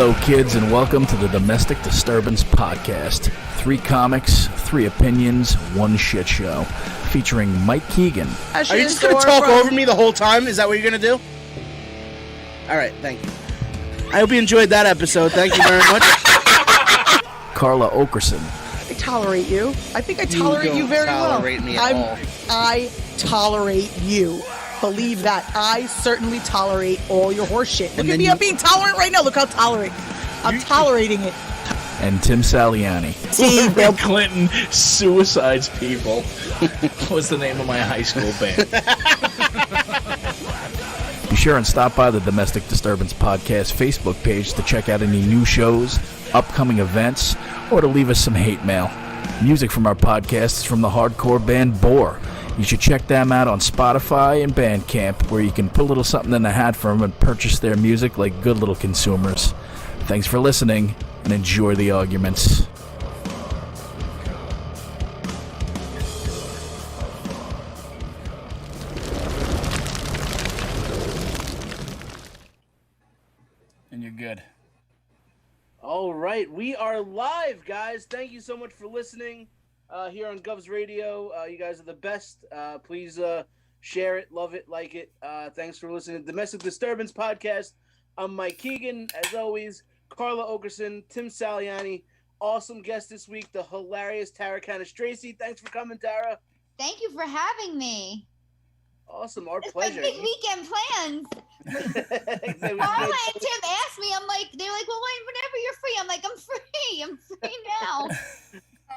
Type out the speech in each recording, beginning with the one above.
Hello, kids, and welcome to the Domestic Disturbance Podcast. 3 comics, 3 opinions, 1 shit show. Featuring Mike Keegan. Are you just going to talk over me the whole time? Is that what you're going to do? All right, thank you. I hope you enjoyed that episode. Thank you very much. Carla Oakerson. I tolerate you. I think I tolerate you very well. Tolerate me at all. I tolerate you. Believe that. I certainly tolerate all your horse shit. Look at me, I'm being tolerant right now. Look how tolerant. I'm tolerating it. And Tim Saliani. See, Bill Clinton suicides people. What's the name of my high school band? Be sure and stop by the Domestic Disturbance Podcast Facebook page to check out any new shows, upcoming events, or to leave us some hate mail. Music from our podcast is from the hardcore band Bore. You should check them out on Spotify and Bandcamp, where you can put a little something in the hat for them and purchase their music like good little consumers. Thanks for listening, and enjoy the arguments. And you're good. All right, we are live, guys. Thank you so much for listening here on Govs Radio. You guys are the best. Please share it, love it, like it. Thanks for listening to Domestic Disturbance Podcast. I'm Mike Keegan, as always. Carla Oakerson, Tim Saliani. Awesome guest this week, the hilarious Tara Canestraci. Thanks for coming, Tara. Thank you for having me. Awesome, our It's pleasure. like big weekend plans. Carla and Tim asked me, they're like, well, whenever you're free. I'm like, I'm free now.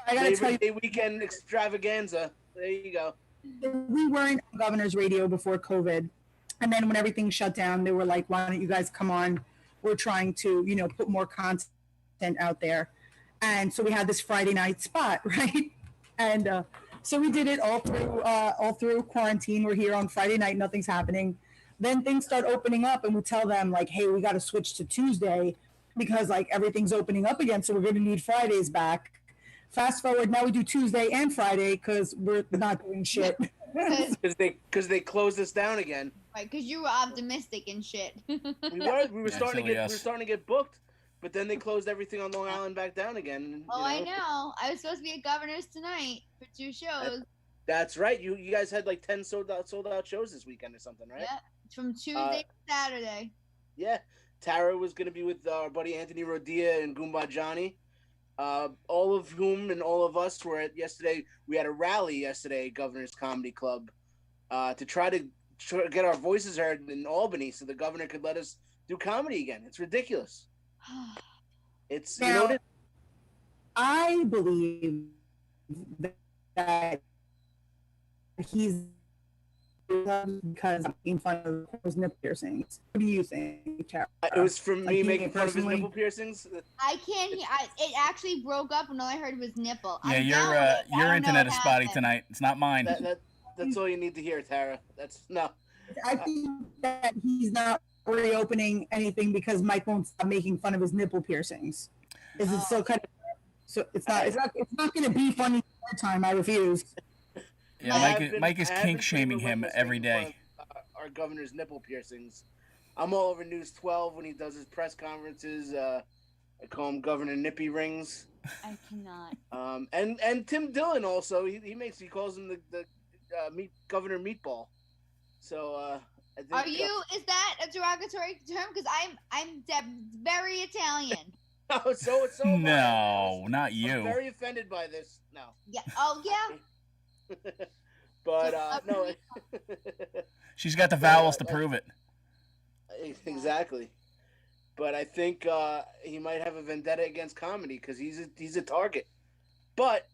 I gotta tell you, Labor Day weekend extravaganza. There you go. we weren't on Governor's Radio before COVID. And then when everything shut down, they were like, why don't you guys come on? We're trying to, put more content out there. And so we had this Friday night spot, right? And so we did it all through quarantine. We're here on Friday night, nothing's happening. Then things start opening up and we tell them like, hey, we got to switch to Tuesday because like everything's opening up again. So we're going to need Fridays back. Fast forward, now we do Tuesday and Friday because we're not doing shit. Because they closed us down again. Right, because you were optimistic and shit. We were starting to get booked, but then they closed everything on Long Island back down again. I know. I was supposed to be at Governor's tonight for 2 shows. That's right. You guys had like 10 sold out shows this weekend or something, right? Yeah, from Tuesday to Saturday. Yeah. Tara was going to be with our buddy Anthony Rodia and Goomba Johnny. All of whom and all of us were at yesterday. We had a rally yesterday at Governor's Comedy Club to try to get our voices heard in Albany so the governor could let us do comedy again. It's ridiculous. It's Now, I believe that he's because I'm making fun of his nipple piercings. What do you think, Tara? it was from me Like, making fun of his personally? nipple piercings. I can't hear. It actually broke up and all I heard was nipple. Yeah, I your internet is spotty happened. tonight. It's not mine. That's all you need to hear, Tara. I think that he's not reopening anything because Mike won't stop making fun of his nipple piercings. Is it so kind of? So it's not going to be funny the time. I refuse. Yeah, Mike is kink shaming him every day. Our governor's nipple piercings. I'm all over News 12 when he does his press conferences. I call him Governor Nippy Rings. I cannot. And Tim Dillon also he calls him the Governor Meatball. So I think, Is that a derogatory term? Because I'm very Italian. so am I. No, not you. I'm very offended by this. No. Yeah. Oh yeah. But no. She's got the vowels to prove it. Exactly. But I think he might have a vendetta against comedy because he's a target. But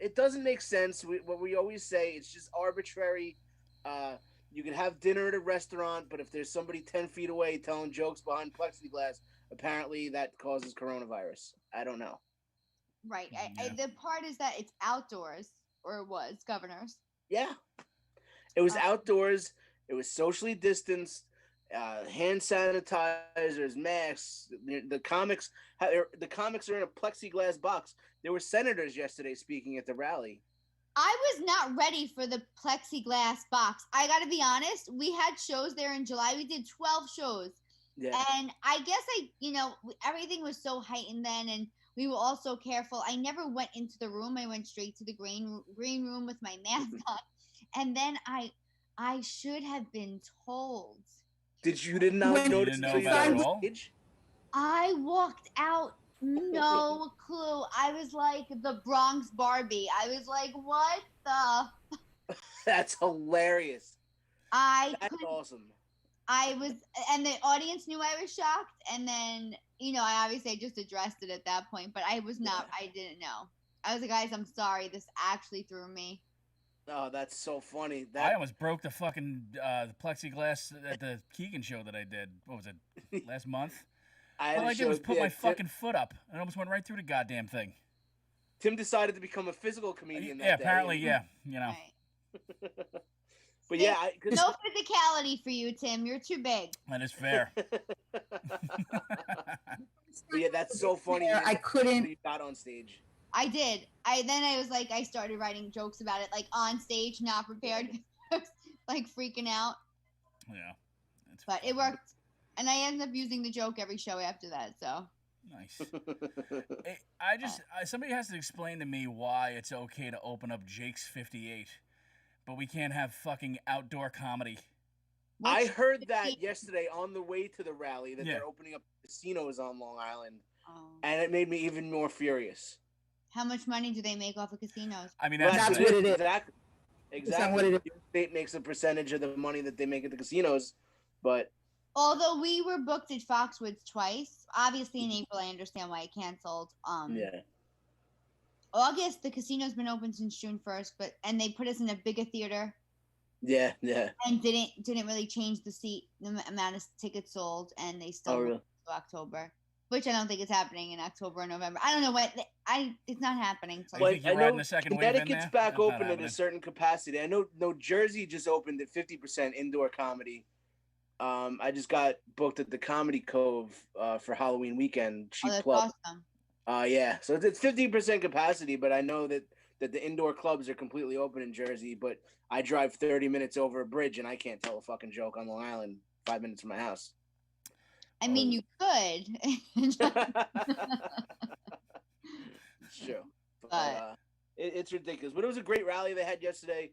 it doesn't make sense. What we always say, it's just arbitrary. You can have dinner at a restaurant, but if there's somebody 10 feet away telling jokes behind plexiglass, apparently that causes coronavirus. I don't know. Right. The part is that it's outdoors, or it was Governor's. Yeah. It was outdoors. It was socially distanced. Hand sanitizers, masks. The comics are in a plexiglass box. There were senators yesterday speaking at the rally. I was not ready for the plexiglass box. I got to be honest. We had shows there in July. We did 12 shows. Yeah. And I guess everything was so heightened then, and we were all so careful. I never went into the room. I went straight to the green room with my mask on, and then I should have been told. Did not notice know about it at all? I walked out, no clue. I was like the Bronx Barbie. I was like, what the? That's hilarious. That's awesome. I was, and the audience knew I was shocked, and then I just addressed it at that point, but I was not. I didn't know. I was like, guys, I'm sorry. This actually threw me. Oh, that's so funny. I almost broke the fucking the plexiglass at the Keegan show that I did. What was it, last month? All I did was put my fucking foot up, and I almost went right through the goddamn thing. Tim decided to become a physical comedian that day. Apparently, yeah. Right. But yeah, no physicality for you, Tim. You're too big. That is fair. But yeah, that's so funny. I couldn't. You got on stage. I did. I started writing jokes about it, like on stage, not prepared, like freaking out. Yeah. But it worked, and I ended up using the joke every show after that. So. Nice. Somebody has to explain to me why it's okay to open up Jake's 58. But we can't have fucking outdoor comedy. I heard that yesterday on the way to the rally that they're opening up casinos on Long Island, and it made me even more furious. How much money do they make off of casinos? I mean, that's what it is. Exactly. What it is. The state makes a percentage of the money that they make at the casinos, but although we were booked at Foxwoods twice, obviously in April, I understand why it canceled. August, the casino's been open since June 1st, and they put us in a bigger theater. Yeah. And didn't really change the amount of tickets sold, and they still went to October, which I don't think is happening in October or November. I don't know what it's not happening. So I know Connecticut's back open at a certain capacity. I know Jersey just opened at 50% indoor comedy. I just got booked at the Comedy Cove for Halloween weekend. That's awesome. Yeah, so it's 50% capacity, but I know that the indoor clubs are completely open in Jersey, but I drive 30 minutes over a bridge and I can't tell a fucking joke on Long Island 5 minutes from my house. I mean, you could. It's true. But it's ridiculous. But it was a great rally they had yesterday.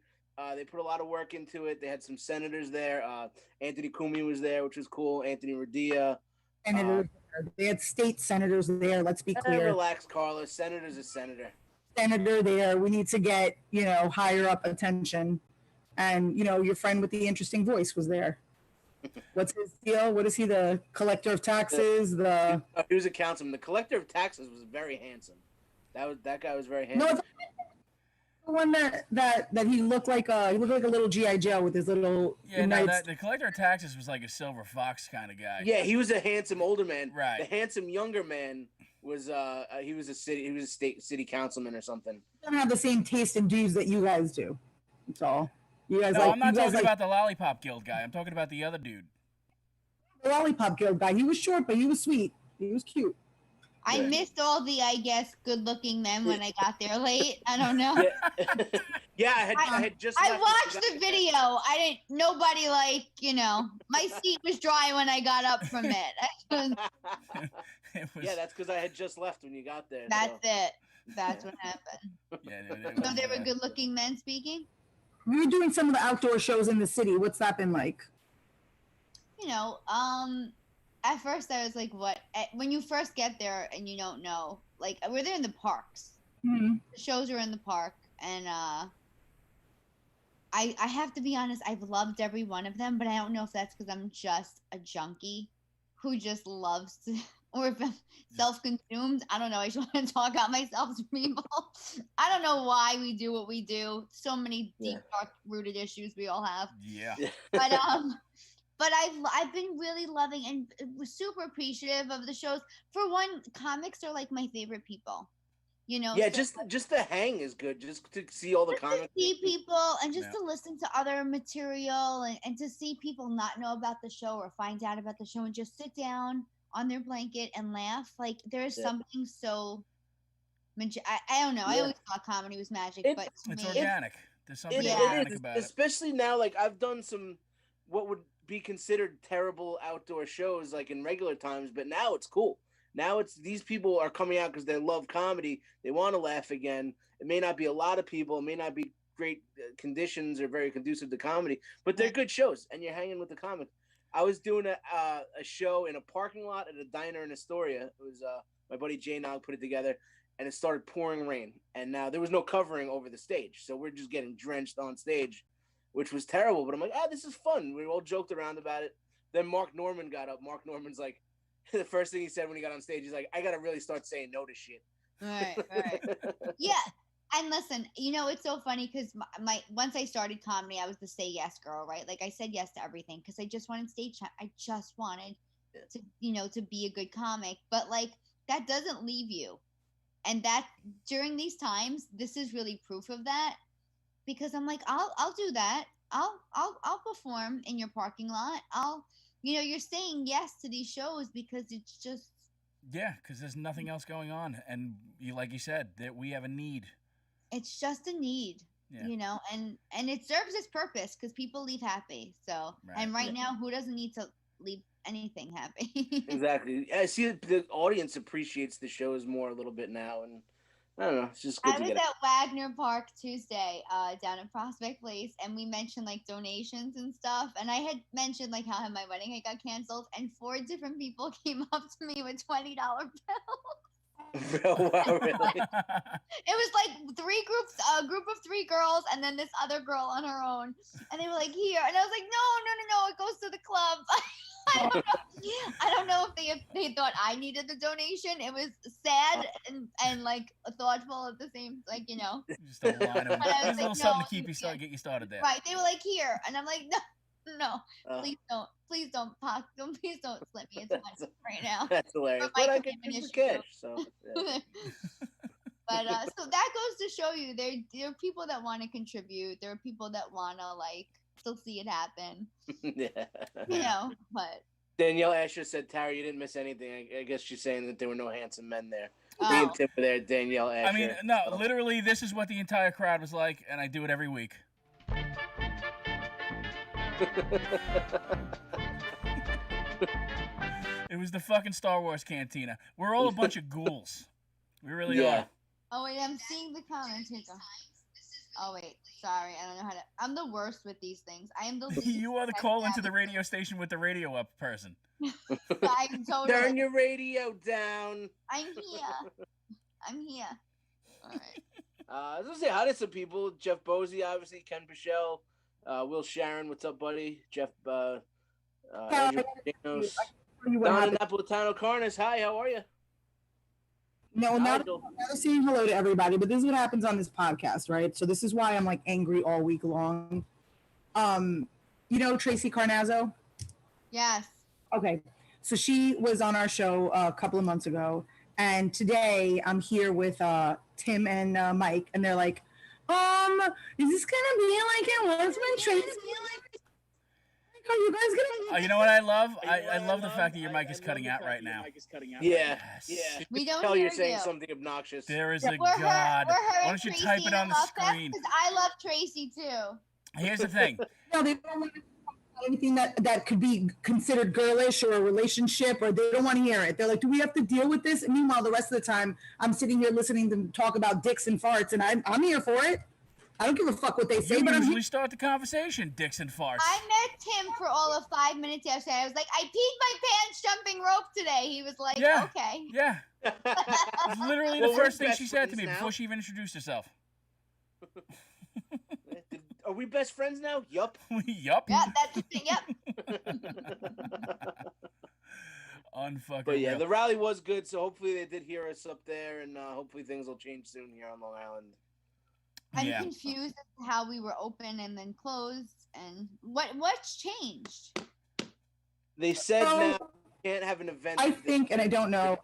They put a lot of work into it. They had some senators there. Anthony Cumia was there, which was cool. Anthony Radia. They had state senators there. Let's be clear. Relax, Carla. Senator's a senator. Senator there. We need to get, higher up attention. And, your friend with the interesting voice was there. What's his deal? What is he, the collector of taxes? He was a councilman. The collector of taxes was very handsome. That guy was very handsome. No, the one that he looked like a little G.I. Joe with his little the collector of taxes was like a silver fox kind of guy. Yeah, he was a handsome older man. Right. The handsome younger man was he was a city councilman or something. I don't have the same taste in dudes that you guys do. That's all. You guys I'm not talking about the Lollipop Guild guy. I'm talking about the other dude. The Lollipop Guild guy. He was short, but he was sweet. He was cute. I missed all the, I guess, good-looking men when I got there late. I don't know. Yeah, I had just. I watched the video. Nobody my seat was dry when I got up from it. Yeah, that's because I had just left when you got there. That's it. That's what happened. Yeah, So there were good-looking men speaking? We were doing some of the outdoor shows in the city. What's that been like? At first I was like, what? When you first get there and you don't know, like, we're there in the parks. Mm-hmm. The shows are in the park, and I have to be honest, I've loved every one of them, but I don't know if that's because I'm just a junkie who just loves to, or if I'm self-consumed. I don't know. I just want to talk about myself to people. I don't know why we do what we do. So many deep, dark-rooted issues we all have. Yeah. But I've been really loving and was super appreciative of the shows. For one, comics are like my favorite people. Yeah, so, just the hang is good. Just to see all the comics. To see people and just to listen to other material and to see people not know about the show or find out about the show and just sit down on their blanket and laugh. Like, there's something so I don't know. I always thought comedy was magic, but it's organic. There's something organic about it. Especially now, like, I've done some what would be considered terrible outdoor shows like in regular times, but now it's cool. Now it's these people are coming out because they love comedy. They want to laugh again. It may not be a lot of people. It may not be great conditions or very conducive to comedy, but they're good shows, and you're hanging with the comics. I was doing a show in a parking lot at a diner in Astoria. It was my buddy Jay Nog put it together, and it started pouring rain. And now there was no covering over the stage, so we're just getting drenched on stage, which was terrible. But I'm like, this is fun. We all joked around about it. Then Mark Norman got up. Mark Norman's like, the first thing he said when he got on stage, he's like, I got to really start saying no to shit. Right. Yeah. And listen, it's so funny because my once I started comedy, I was the say yes girl, right? Like I said yes to everything because I just wanted stage time. I just wanted to, to be a good comic. But like that doesn't leave you. And that during these times, this is really proof of that. Because I'm like, I'll do that. I'll perform in your parking lot. You're saying yes to these shows because it's just because there's nothing else going on, and like you said, that we have a need. It's just a need, and it serves its purpose because people leave happy. So, and right now, who doesn't need to leave anything happy? Exactly. I see the audience appreciates the shows more a little bit now, and I don't know. It's just good I was at Wagner Park Tuesday down in Prospect Place, and we mentioned like donations and stuff. And I had mentioned like how my wedding had got canceled, and 4 different people came up to me with $20 bills. Wow, really? It was like 3 groups, a group of 3 girls, and then this other girl on her own. And they were like, here. And I was like, no, it goes to the club. I don't know if they thought I needed the donation. It was sad and like thoughtful at the same, like, Just a line of a little something to keep you started, get you started there. Right. They were like, here. And I'm like, no, please don't please don't slip me into money right now. That's hilarious. But I can use the cash, so. Yeah. But so that goes to show you there are people that want to contribute. There are people that want to like still see it happen. Yeah. But Danielle Asher said, Tara, you didn't miss anything. I guess she's saying that there were no handsome men there. Me and Tim were there, Danielle Asher. I mean, no, literally, this is what the entire crowd was like, and I do it every week. It was the fucking Star Wars cantina. We're all a bunch of ghouls. We really are. Oh, wait, I'm seeing the comments. Here go. Oh, wait. Sorry. I don't know how to. I'm the worst with these things. I am the least. You are the call into the radio station with the radio up person. I'm totally. Turn your radio down. I'm here. All right. I was going to say hi to some people. Jeff Bosey, obviously. Ken Bichelle. Will Sharon, what's up, buddy? Jeff, Andrew Danos. Donna Napolitano Carnes, hi, how are you? No, not saying hello to everybody, but this is what happens on this podcast, right? So this is why I'm like angry all week long. Tracy Carnazzo? Yes. Okay. So she was on our show a couple of months ago, and today I'm here with Tim and Mike, and they're like, is this gonna be like it was when Tracy? Are you guys gonna? You know what I love? I love the fact that your mic is cutting out right now. Yeah, yes. Yeah. We don't tell hear you're saying you. something obnoxious. There is a God. Why don't you type it on the screen? Because I love Tracy too. Here's the thing. No, they don't want to talk about anything that could be considered girlish or a relationship, or they don't want to hear it. They're like, do we have to deal with this? And meanwhile, the rest of the time, I'm sitting here listening to them talk about dicks and farts, and I'm here for it. I don't give a fuck what they say. You but usually start the conversation, dicks and farts. I met Tim for all of 5 minutes yesterday. I was like, I peed my pants jumping rope today. He was like, okay. Yeah. It's literally the first thing she said to me before she even introduced herself. Are we best friends now? Yup. Yup. Yeah, that's the thing. Yep. Unfucking. But yeah, real. the rally was good, so hopefully they did hear us up there, and hopefully things will change soon here on Long Island. I'm confused as to how we were open and then closed, and what's changed? They said now you can't have an event. I think, and I don't know.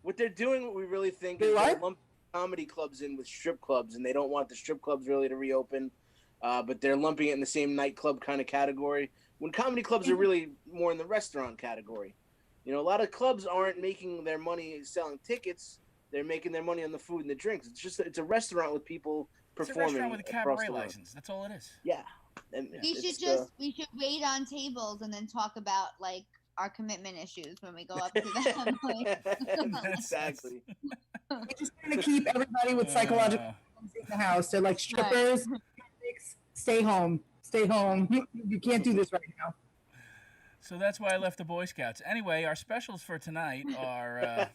What they're doing, what we really think, is they're lumping comedy clubs in with strip clubs, and they don't want the strip clubs really to reopen, but they're lumping it in the same nightclub kind of category, when comedy clubs are really more in the restaurant category. A lot of clubs aren't making their money selling tickets. They're making their money on the food and the drinks. It's a restaurant with people performing. It's a restaurant with a cabaret license. That's all it is. Yeah. And We should wait on tables and then talk about like our commitment issues when we go up to them. Exactly. We're just trying to keep everybody with psychological problems in the house. They're like strippers. Stay home. Stay home. You can't do this right now. So that's why I left the Boy Scouts. Anyway, our specials for tonight are.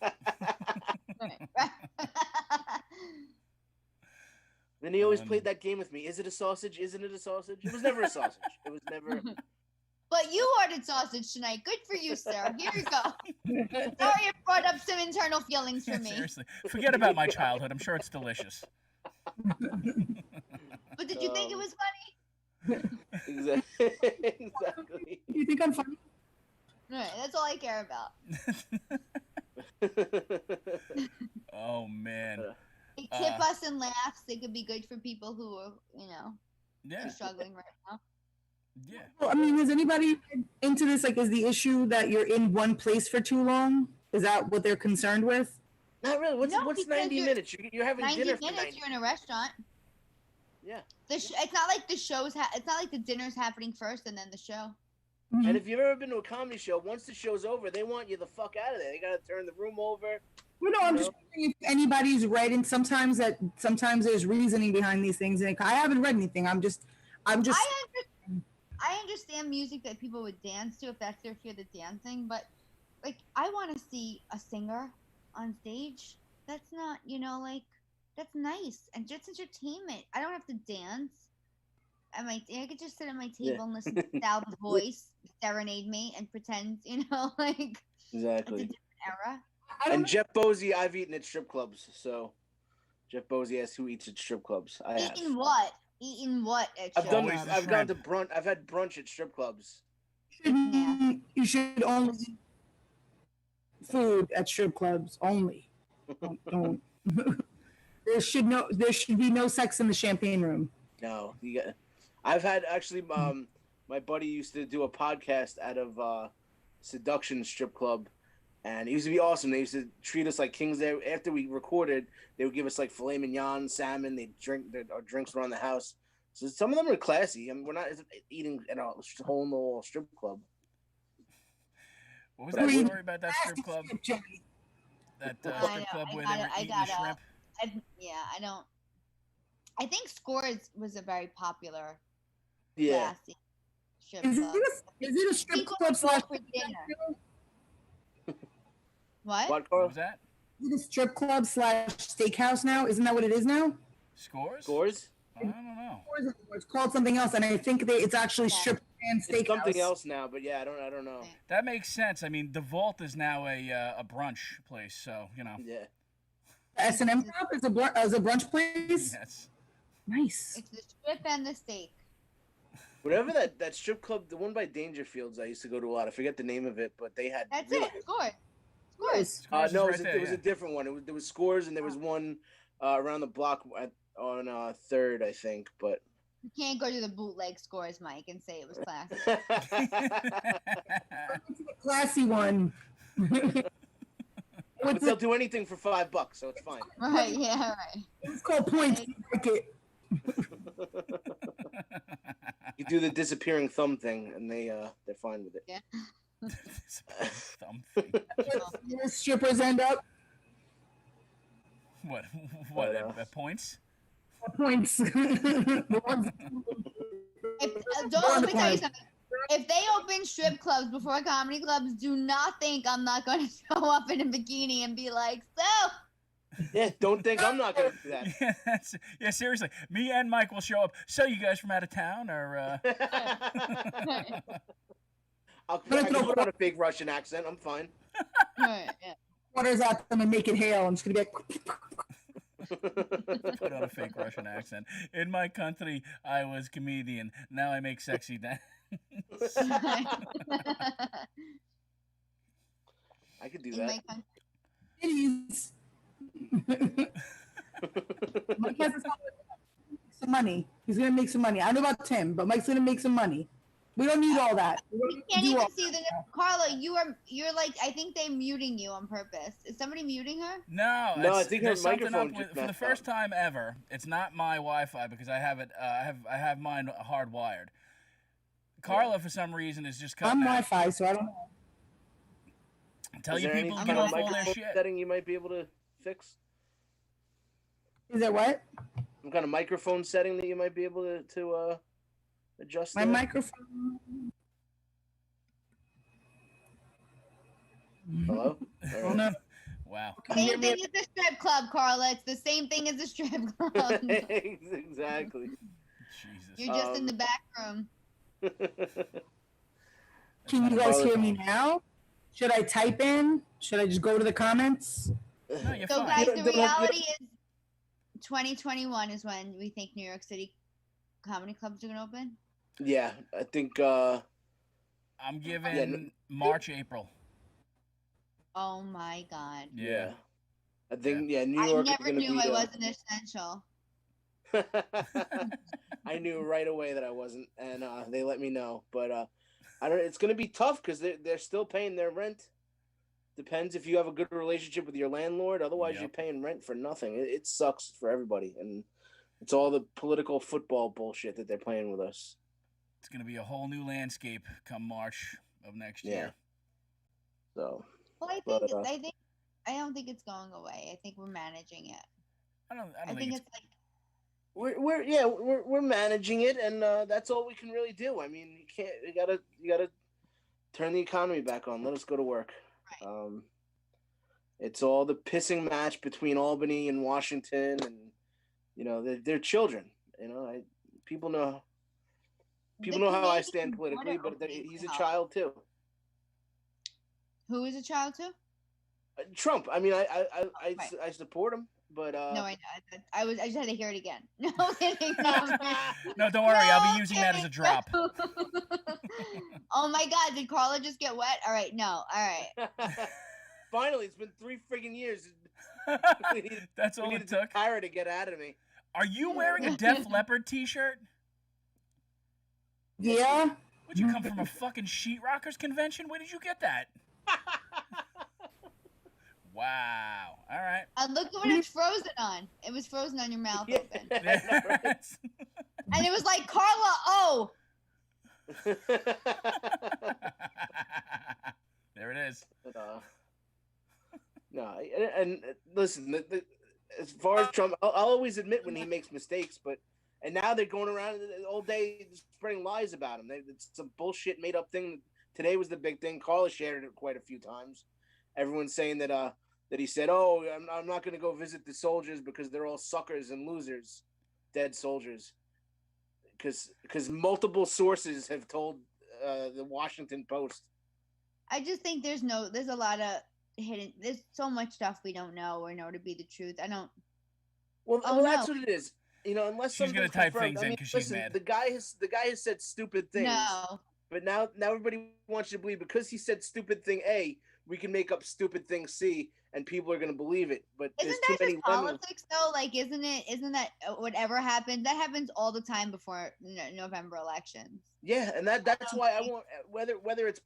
Then he always played that game with me. Is it a sausage? Isn't it a sausage? It was never a sausage. It was never. But you ordered sausage tonight. Good for you, sir. Here you go. Sorry it brought up some internal feelings for me. Seriously. Forget about my childhood. I'm sure it's delicious. But did you think it was funny? Exactly. You think I'm funny? Right, that's all I care about. Oh, man. They tip us and laughs. They could be good for people who are, struggling right now. Yeah. Well, I mean, is anybody into this? Like, is the issue that you're in one place for too long? Is that what they're concerned with? Not really. What's 90 minutes? You're having 90 dinner for 90 minutes. You're in a restaurant. Yeah. It's not like the show's. It's not like the dinner's happening first and then the show. Mm-hmm. And if you've ever been to a comedy show, once the show's over, they want you the fuck out of there. They gotta turn the room over. Well, no, I'm just wondering if anybody's read, and sometimes there's reasoning behind these things. And I haven't read anything. I'm just. I understand music that people would dance to if that's their fear of dancing, but like I want to see a singer on stage. That's not, that's nice and just entertainment. I don't have to dance. I could just sit at my table and listen to Sal's voice serenade me and pretend, like exactly. It's a different era. And Jeff Bosey, I've eaten at strip clubs. So Jeff Bosey asks who eats at strip clubs. I have. Eating what at strip clubs? I've gone to brunch. I've had brunch at strip clubs. You should only eat food at strip clubs only. Don't. There should be no sex in the champagne room. No, I've had actually. My buddy used to do a podcast out of Seduction Strip Club, and it used to be awesome. They used to treat us like kings there. After we recorded, they would give us like filet mignon, salmon. They'd drink our drinks around the house. So some of them are classy. I mean, we're not eating at a hole in the wall strip club. What was that story about that strip club? That strip club where they were eating shrimp? I think Scores was a very popular classy strip club. Is it a strip club slash dinner? What? What was that? Is it a strip club slash steakhouse now? Isn't that what it is now? Scores? I don't know. It's called something else, and I think it's actually strip and steakhouse. It's something else now, but yeah, I don't know. That makes sense. I mean, Devolve is now a brunch place, so Yeah. S&M Club is a brunch place. Yes. Nice. It's the strip and the steak. Whatever that strip club, the one by Dangerfields, I used to go to a lot. I forget the name of it, but they had. That's really... it. Scores. No, it was a different one. There was Scores, and there was one around the block on 3rd, I think. But you can't go to the bootleg Scores, Mike, and say it was classy. The classy one. But they'll do anything for $5, so it's fine. Right? Yeah. Right. It's called points. You like it. You do the disappearing thumb thing, and they're fine with it. Yeah. Thumb thing. Where strippers end up? What? Points? Points. Let me tell you something. If they open strip clubs before comedy clubs, do not think I'm not going to show up in a bikini and be like, so. Yeah, don't think I'm not going to do that. Yeah, seriously. Me and Mike will show up. So, you guys from out of town, or? I can put on a fake Russian accent. I'm fine. Right, yeah. Waters at them and make it hail. I'm just going to be like... Put on a fake Russian accent. In my country, I was comedian. Now I make sexy dance. I could do that. It is. Mike has some money. He's gonna make some money. I don't know about Tim, but Mike's gonna make some money. We don't need all that. You can't even see the Carla. You're like, I think they're muting you on purpose. Is somebody muting her? No, I think her microphone for the first time ever. It's not my Wi-Fi because I have it. I have mine hardwired. Carla, for some reason, is just cutting. I'm Wi-Fi, so I don't know. Tell your people to get off all their shit. Setting you might be able to fix. Is there what? Some kind of microphone setting that you might be able to adjust. My microphone. Hello? Oh, no. Wow. Same thing as the strip club, Carla. It's the same thing as the strip club. Exactly. Jesus. You're just in the back room. Can you guys hear me now? Should I type in? Should I just go to the comments? No, you're So, fine. guys, the reality is 2021 is when we think New York City comedy clubs are going to open. Yeah, I think. I'm giving March, April. Oh my God. Yeah. I think New York. I never knew I wasn't essential. I knew right away that I wasn't, and they let me know. But I don't. It's going to be tough because they're still paying their rent. Depends if you have a good relationship with your landlord. Otherwise, you're paying rent for nothing. It sucks for everybody, and it's all the political football bullshit that they're playing with us. It's going to be a whole new landscape come March of next year. So. Well, I don't think it's going away. I think we're managing it. I think it's like we're managing it, and that's all we can really do. I mean, you gotta turn the economy back on. Let us go to work. Right. It's all the pissing match between Albany and Washington, and they're children. People know how I stand politically, but he's a child too. Who is a child too? Trump. I mean, I support him, but no, I know. I just had to hear it again. No kidding. No, don't worry. I'll be using that as a drop. Oh my God! Did Carla just get wet? All right, no. All right. Finally, it's been 3 friggin' years. That's all it took. Tyra to get out of me. Are you wearing a Def Leppard T-shirt? Yeah. Would you come from a fucking sheetrockers convention? Where did you get that? Wow. All right. Look at what it's frozen on. It was frozen on your mouth open. And it was like, Carla, oh. There it is. No, and listen, as far as Trump, I'll always admit when he makes mistakes, and now they're going around all day spreading lies about him. It's some bullshit made up thing. Today was the big thing. Carla shared it quite a few times. Everyone's saying that he said, "Oh, I'm not going to go visit the soldiers because they're all suckers and losers, dead soldiers." Because multiple sources have told the Washington Post. I just think there's a lot of hidden. There's so much stuff we don't know or know to be the truth. I don't. Well, that's what it is. Unless she's going to type things in because she's mad. The guy has said stupid things. No. But now everybody wants you to believe because he said stupid thing A, we can make up stupid thing C, and people are going to believe it. But isn't that just politics though? Like, isn't that whatever happens? That happens all the time before November elections. Yeah, and that's why I want whether it's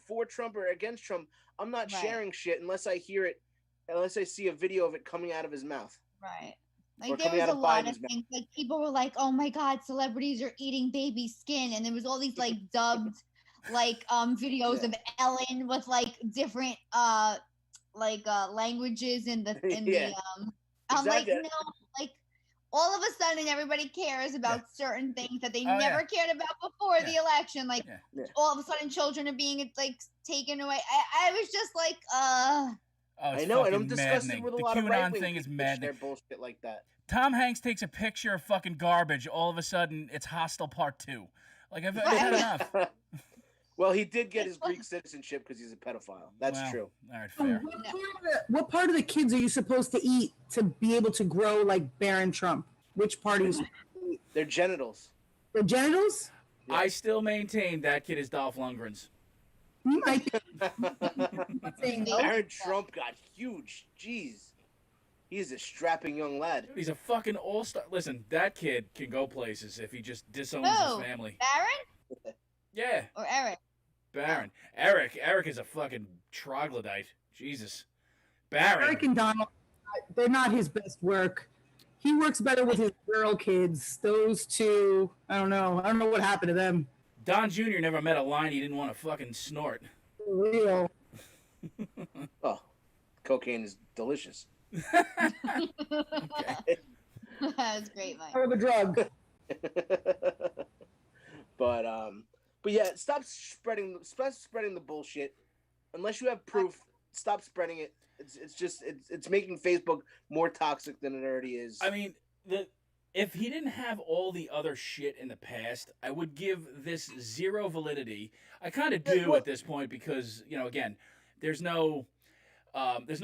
for Trump or against Trump, I'm not sharing shit unless I hear it, unless I see a video of it coming out of his mouth. Right. Like there was a lot of things. Like people were like, "Oh my God, celebrities are eating baby skin," and there was all these like dubbed, videos of Ellen with like different languages in the I'm like, no, like all of a sudden everybody cares about certain things that they never cared about before the election. Like all of a sudden children are being like taken away. I was just like, Oh, I know, and I'm disgusted with a lot of right-wing thing is mad. Their bullshit like that. Tom Hanks takes a picture of fucking garbage. All of a sudden, it's Hostel Part 2. Like, I've had enough. Well, he did get his Greek citizenship because he's a pedophile. That's true. All right, fair. What part of the kids are you supposed to eat to be able to grow like Barron Trump? Which part are you supposed to eat? Their genitals. Their genitals? Yeah. I still maintain that kid is Dolph Lundgren's. Barron Trump got huge. Jeez. He's a strapping young lad. He's a fucking all-star. Listen, that kid can go places if he just disowns his family. Barron? Yeah. Or Eric. Barron. Eric is a fucking troglodyte. Jesus. Barron. Eric and Donald, they're not his best work. He works better with his girl kids. Those two, I don't know. I don't know what happened to them. Don Jr. never met a line he didn't want to fucking snort. For real. Oh, cocaine is delicious. Okay. That was great, Mike. Or the drug. But yeah, stop spreading the bullshit. Unless you have proof, stop spreading it. It's making Facebook more toxic than it already is. I mean, if he didn't have all the other shit in the past, I would give this zero validity. I kind of do at this point because, you know, again, there's no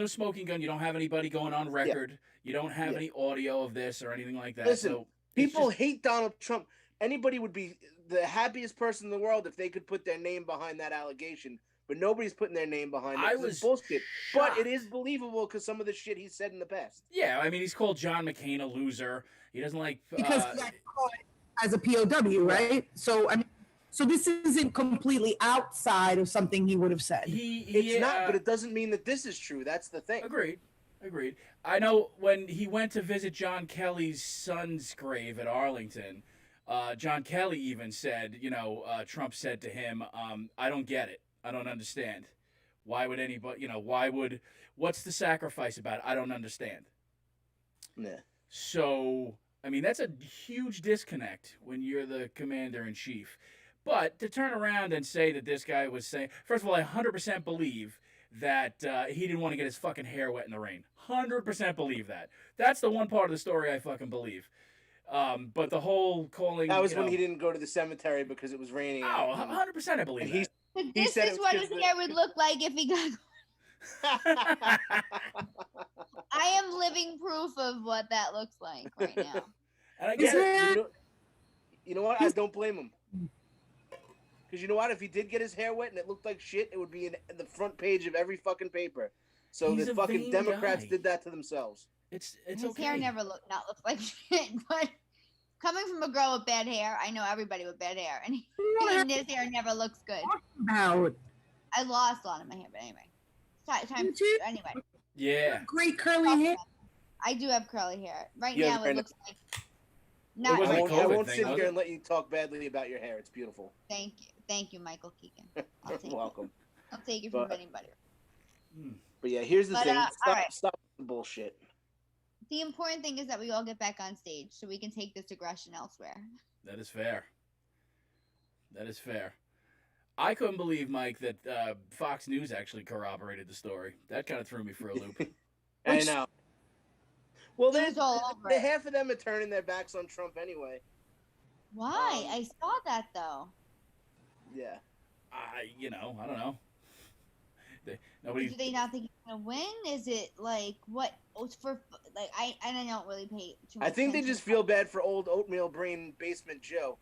smoking gun. You don't have anybody going on record. Yeah. You don't have any audio of this or anything like that. Listen, so people hate Donald Trump. Anybody would be the happiest person in the world if they could put their name behind that allegation. But nobody's putting their name behind it. It's bullshit. Shocked. But it is believable because some of the shit he said in the past. Yeah, I mean, he's called John McCain a loser. He doesn't like... Because he got caught as a POW, right? So, I mean, so this isn't completely outside of something he would have said. It's not, but it doesn't mean that this is true. That's the thing. Agreed. I know when he went to visit John Kelly's son's grave at Arlington, John Kelly even said, Trump said to him, I don't get it. I don't understand. Why would anybody, what's the sacrifice about it? I don't understand. Yeah. So, I mean, that's a huge disconnect when you're the commander-in-chief. But to turn around and say that this guy was saying, first of all, I 100% believe that he didn't want to get his fucking hair wet in the rain. 100% believe that. That's the one part of the story I fucking believe. But the whole calling... That was when he didn't go to the cemetery because it was raining. Oh, 100% I believe that. This is what his hair would look like if he got... I am living proof of what that looks like right now. And I get it. You know what? I don't blame him. Because you know what? If he did get his hair wet and it looked like shit, it would be in the front page of every fucking paper. So the fucking Democrats did that to themselves. It's his okay. hair never looked like shit, but coming from a girl with bad hair, I know everybody with bad hair, and his hair never looks good. I lost a lot of my hair, but anyway. Anyway. Yeah. Great curly hair. I do have curly hair. Right now it looks like... I won't sit here and let you talk badly about your hair. It's beautiful. Thank you, Michael Keegan. You're welcome. I'll take it from anybody. But yeah, here's the thing. Stop the bullshit. The important thing is that we all get back on stage so we can take this aggression elsewhere. That is fair. I couldn't believe, Mike, that Fox News actually corroborated the story. That kind of threw me for a loop. I know. Well, half of them are turning their backs on Trump anyway. Why? I saw that though. Yeah. I don't know. Do they not think he's gonna win? Is it like what? For like I don't really pay too much. I think they just feel bad for old oatmeal brain basement Joe.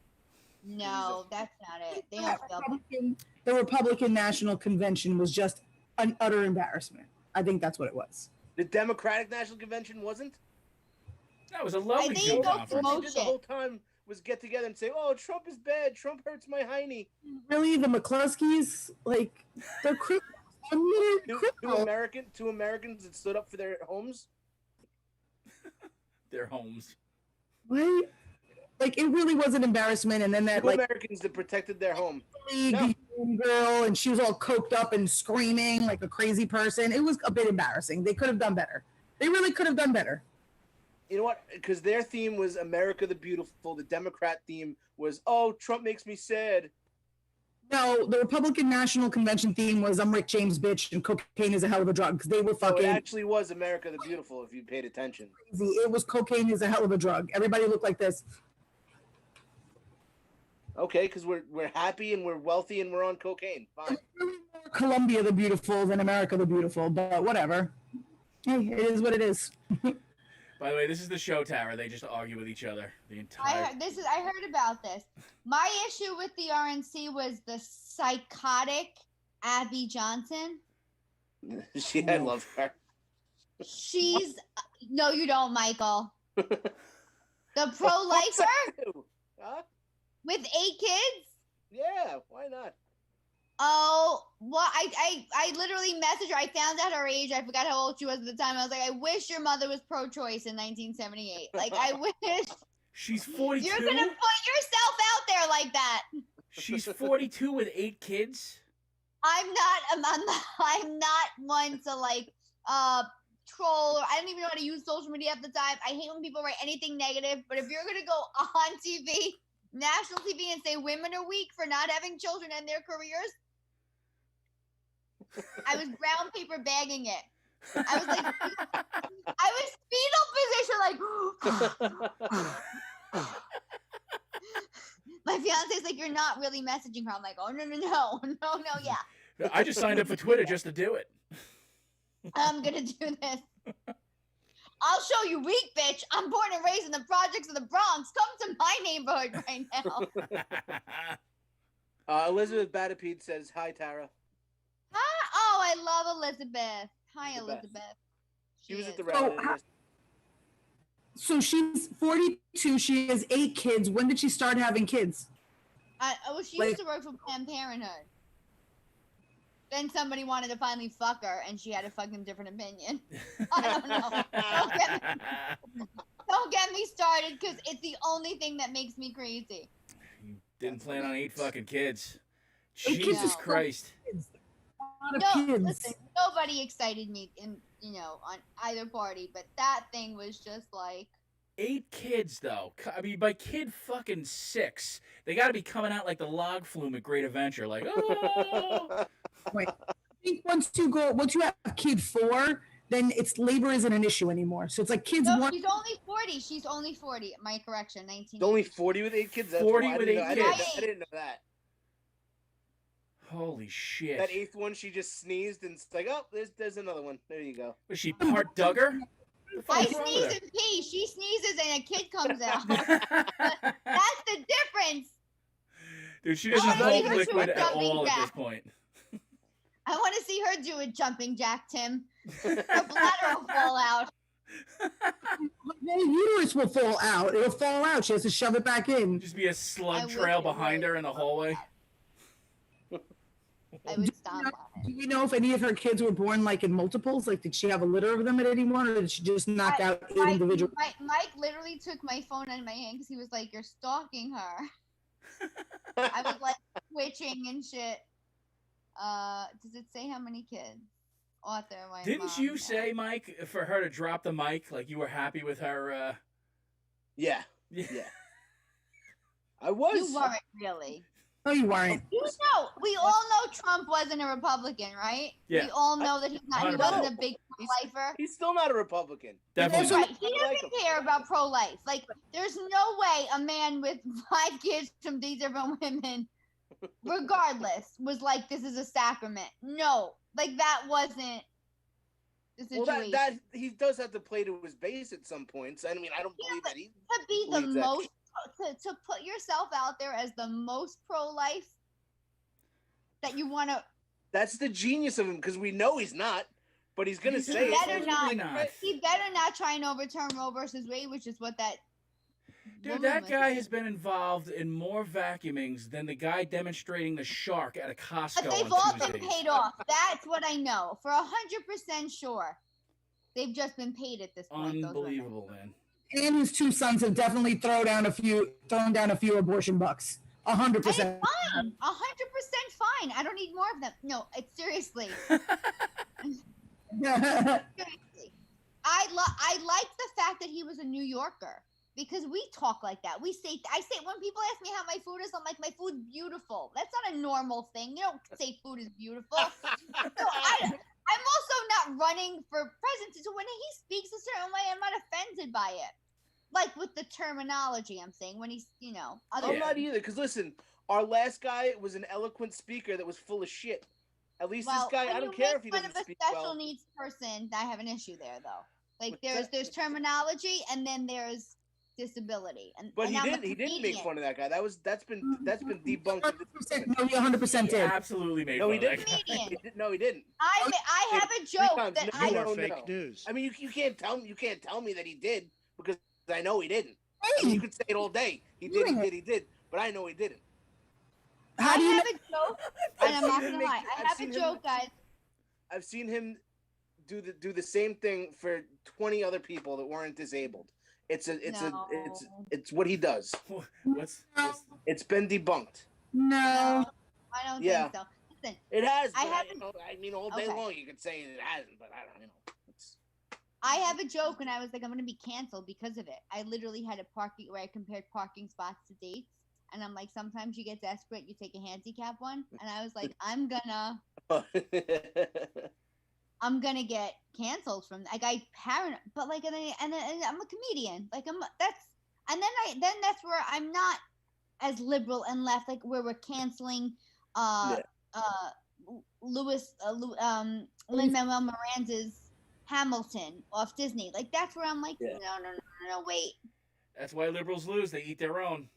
No, that's not it. They don't feel bad. The Republican National Convention was just an utter embarrassment. I think that's what it was. The Democratic National Convention wasn't? That was a lovely show conference. What they did the whole time was get together and say, "Oh, Trump is bad. Trump hurts my hiney." Really, the McCluskeys, like, they're criminals. Two Americans that stood up for their homes. Their homes. What? Like, it really was an embarrassment. And then that, Americans that protected their home. Girl, and she was all coked up and screaming like a crazy person. It was a bit embarrassing. They could have done better. They really could have done better. You know what? Because their theme was America the Beautiful. The Democrat theme was, "Oh, Trump makes me sad." No, the Republican National Convention theme was "I'm Rick James, bitch," and cocaine is a hell of a drug. Because they were fucking. It actually was America the Beautiful if you paid attention. Crazy. It was cocaine is a hell of a drug. Everybody looked like this. Okay, because we're happy and we're wealthy and we're on cocaine. Fine. It's really more Colombia the Beautiful than America the Beautiful, but whatever. Hey, it is what it is. By the way, this is the show tower. They just argue with each other the entire. I heard about this. My issue with the RNC was the psychotic Abby Johnson. I love her. She's no, you don't, Michael. The pro-lifer Huh? with 8 kids. Yeah, why not? Oh, well, I literally messaged her. I found out her age. I forgot how old she was at the time. I was like, I wish your mother was pro-choice in 1978. Like, I wish. She's 42. You're gonna put yourself out there like that. She's 42 with 8 kids. I'm not one to like troll, or I didn't even know how to use social media at the time. I hate when people write anything negative, but if you're gonna go on TV, national TV, and say women are weak for not having children in their careers, I was brown paper bagging it. I was like, I was fetal position, like. My fiance's like, you're not really messaging her. I'm like, oh no, yeah. I just signed up for Twitter just to do it. I'm gonna do this. I'll show you weak, bitch. I'm born and raised in the projects of the Bronx. Come to my neighborhood right now. Elizabeth Batapede says, hi, Tara. Hi. Oh, I love Elizabeth. Hi, She's the best. Elizabeth. She was at the rally. So she's 42. She has 8 kids. When did she start having kids? She used to work for Planned Parenthood. Then somebody wanted to finally fuck her, and she had a fucking different opinion. I don't know. Don't get me started, because it's the only thing that makes me crazy. You didn't plan on 8 fucking kids. Eight kids Jesus is Christ. A lot of kids. Listen, nobody excited me on either party, but that thing was just like 8 kids, though. I mean, by kid fucking 6, they got to be coming out like the log flume at Great Adventure. Like, oh. Wait, I think once you have kid 4, then it's labor isn't an issue anymore. So it's like kids no, 1. she's only 40. She's only 40. My correction, 19. She's only 40 with 8 kids? That's 40 why with I 8 didn't kids. I didn't know that. Holy shit. That 8th one, she just sneezed and it's like, oh, there's another one. There you go. Was she part Duggar? I sneeze and pee. She sneezes and a kid comes out. That's the difference. Dude, she doesn't I wanna hold see her liquid do a at all jumping at this jack. point. I want to see her do a jumping jack, Tim. Her bladder will fall out. The uterus will fall out. It'll fall out. She has to shove it back in. Just be a I slug wish trail it behind would. her in the hallway. I would stomp on it. Do you know if any of her kids were born like in multiples? Like, did she have a litter of them at any one, or did she just knock out 8 individuals? Mike literally took my phone out of my hand because he was like, "You're stalking her." I was like twitching and shit. Does it say how many kids? Author, my Didn't mom, you say, Mike, for her to drop the mic, like you were happy with her? Yeah. Yeah. I was. You weren't really. No, you weren't. You know, we all know Trump wasn't a Republican, right? Yeah. We all know that he wasn't a big pro-lifer. He's still not a Republican. Definitely. Also- Right. He I like doesn't care about pro-life. Like, there's no way a man with 5 kids from these different women, regardless, was like, this is a sacrament. No. Like, that wasn't the Well, situation. that he does have to play to his base at some points. I mean, I don't believe that he to be the believes that most, to put yourself out there as the most pro-life that you want to. That's the genius of him, because we know he's not, but he's gonna He's say it. better So not. not. He better not try and overturn Roe versus Wade, which is what that. Dude, woman that was guy saying. has been involved in more vacuumings than the guy demonstrating the shark at a Costco But they've on all been Tuesdays. paid off. That's what I know for 100% sure. They've just been paid at this point. those women. Unbelievable, man. And his 2 sons have definitely thrown down a few abortion bucks. 100%. And it's fine. 100% fine. I don't need more of them. No, it's seriously. Seriously. I like the fact that he was a New Yorker because we talk like that. I say when people ask me how my food is, I'm like, my food's beautiful. That's not a normal thing. You don't say food is beautiful. So I'm also not running for president. So when he speaks a certain way, I'm not offended by it. Like with the terminology, I'm saying when he's, I'm not either, because listen, our last guy was an eloquent speaker that was full of shit. At least this guy, I don't care if he doesn't speak a special well. needs person, I have an issue there though. Like there's terminology and then there's disability. But and he didn't make fun of that guy. That's been debunked. 100%, no, he 100% He did. absolutely made No, fun he of that didn't. guy. Comedian. No, he didn't. I have a joke times. that No, I you don't don't fake know. news. I mean, you can't tell me that he did, because I know he didn't. I Hey, mean, you could say it all day. He did. But I know he didn't. How do you have know? a joke, I've and I'm seen not him gonna make- lie. I I've have seen a him- joke, guys. I've seen him do the same thing for 20 other people that weren't disabled. It's what he does. What's It's been debunked. No. I don't Yeah. think so. Listen, It has. I But haven't- I mean, all day Okay. long you could say it hasn't, but I don't. It's, I have a joke, and I was like, I'm gonna be canceled because of it. I literally had a parking where I compared parking spots to dates, and I'm like, sometimes you get desperate, you take a handicap one, and I was like, I'm gonna get canceled from like I parent, but like and I'm a comedian, like that's where I'm not as liberal and left, like where we're canceling Lin-Manuel Miranda's Hamilton off Disney. Like that's where I'm like, Yeah. no, wait. That's why liberals lose. They eat their own.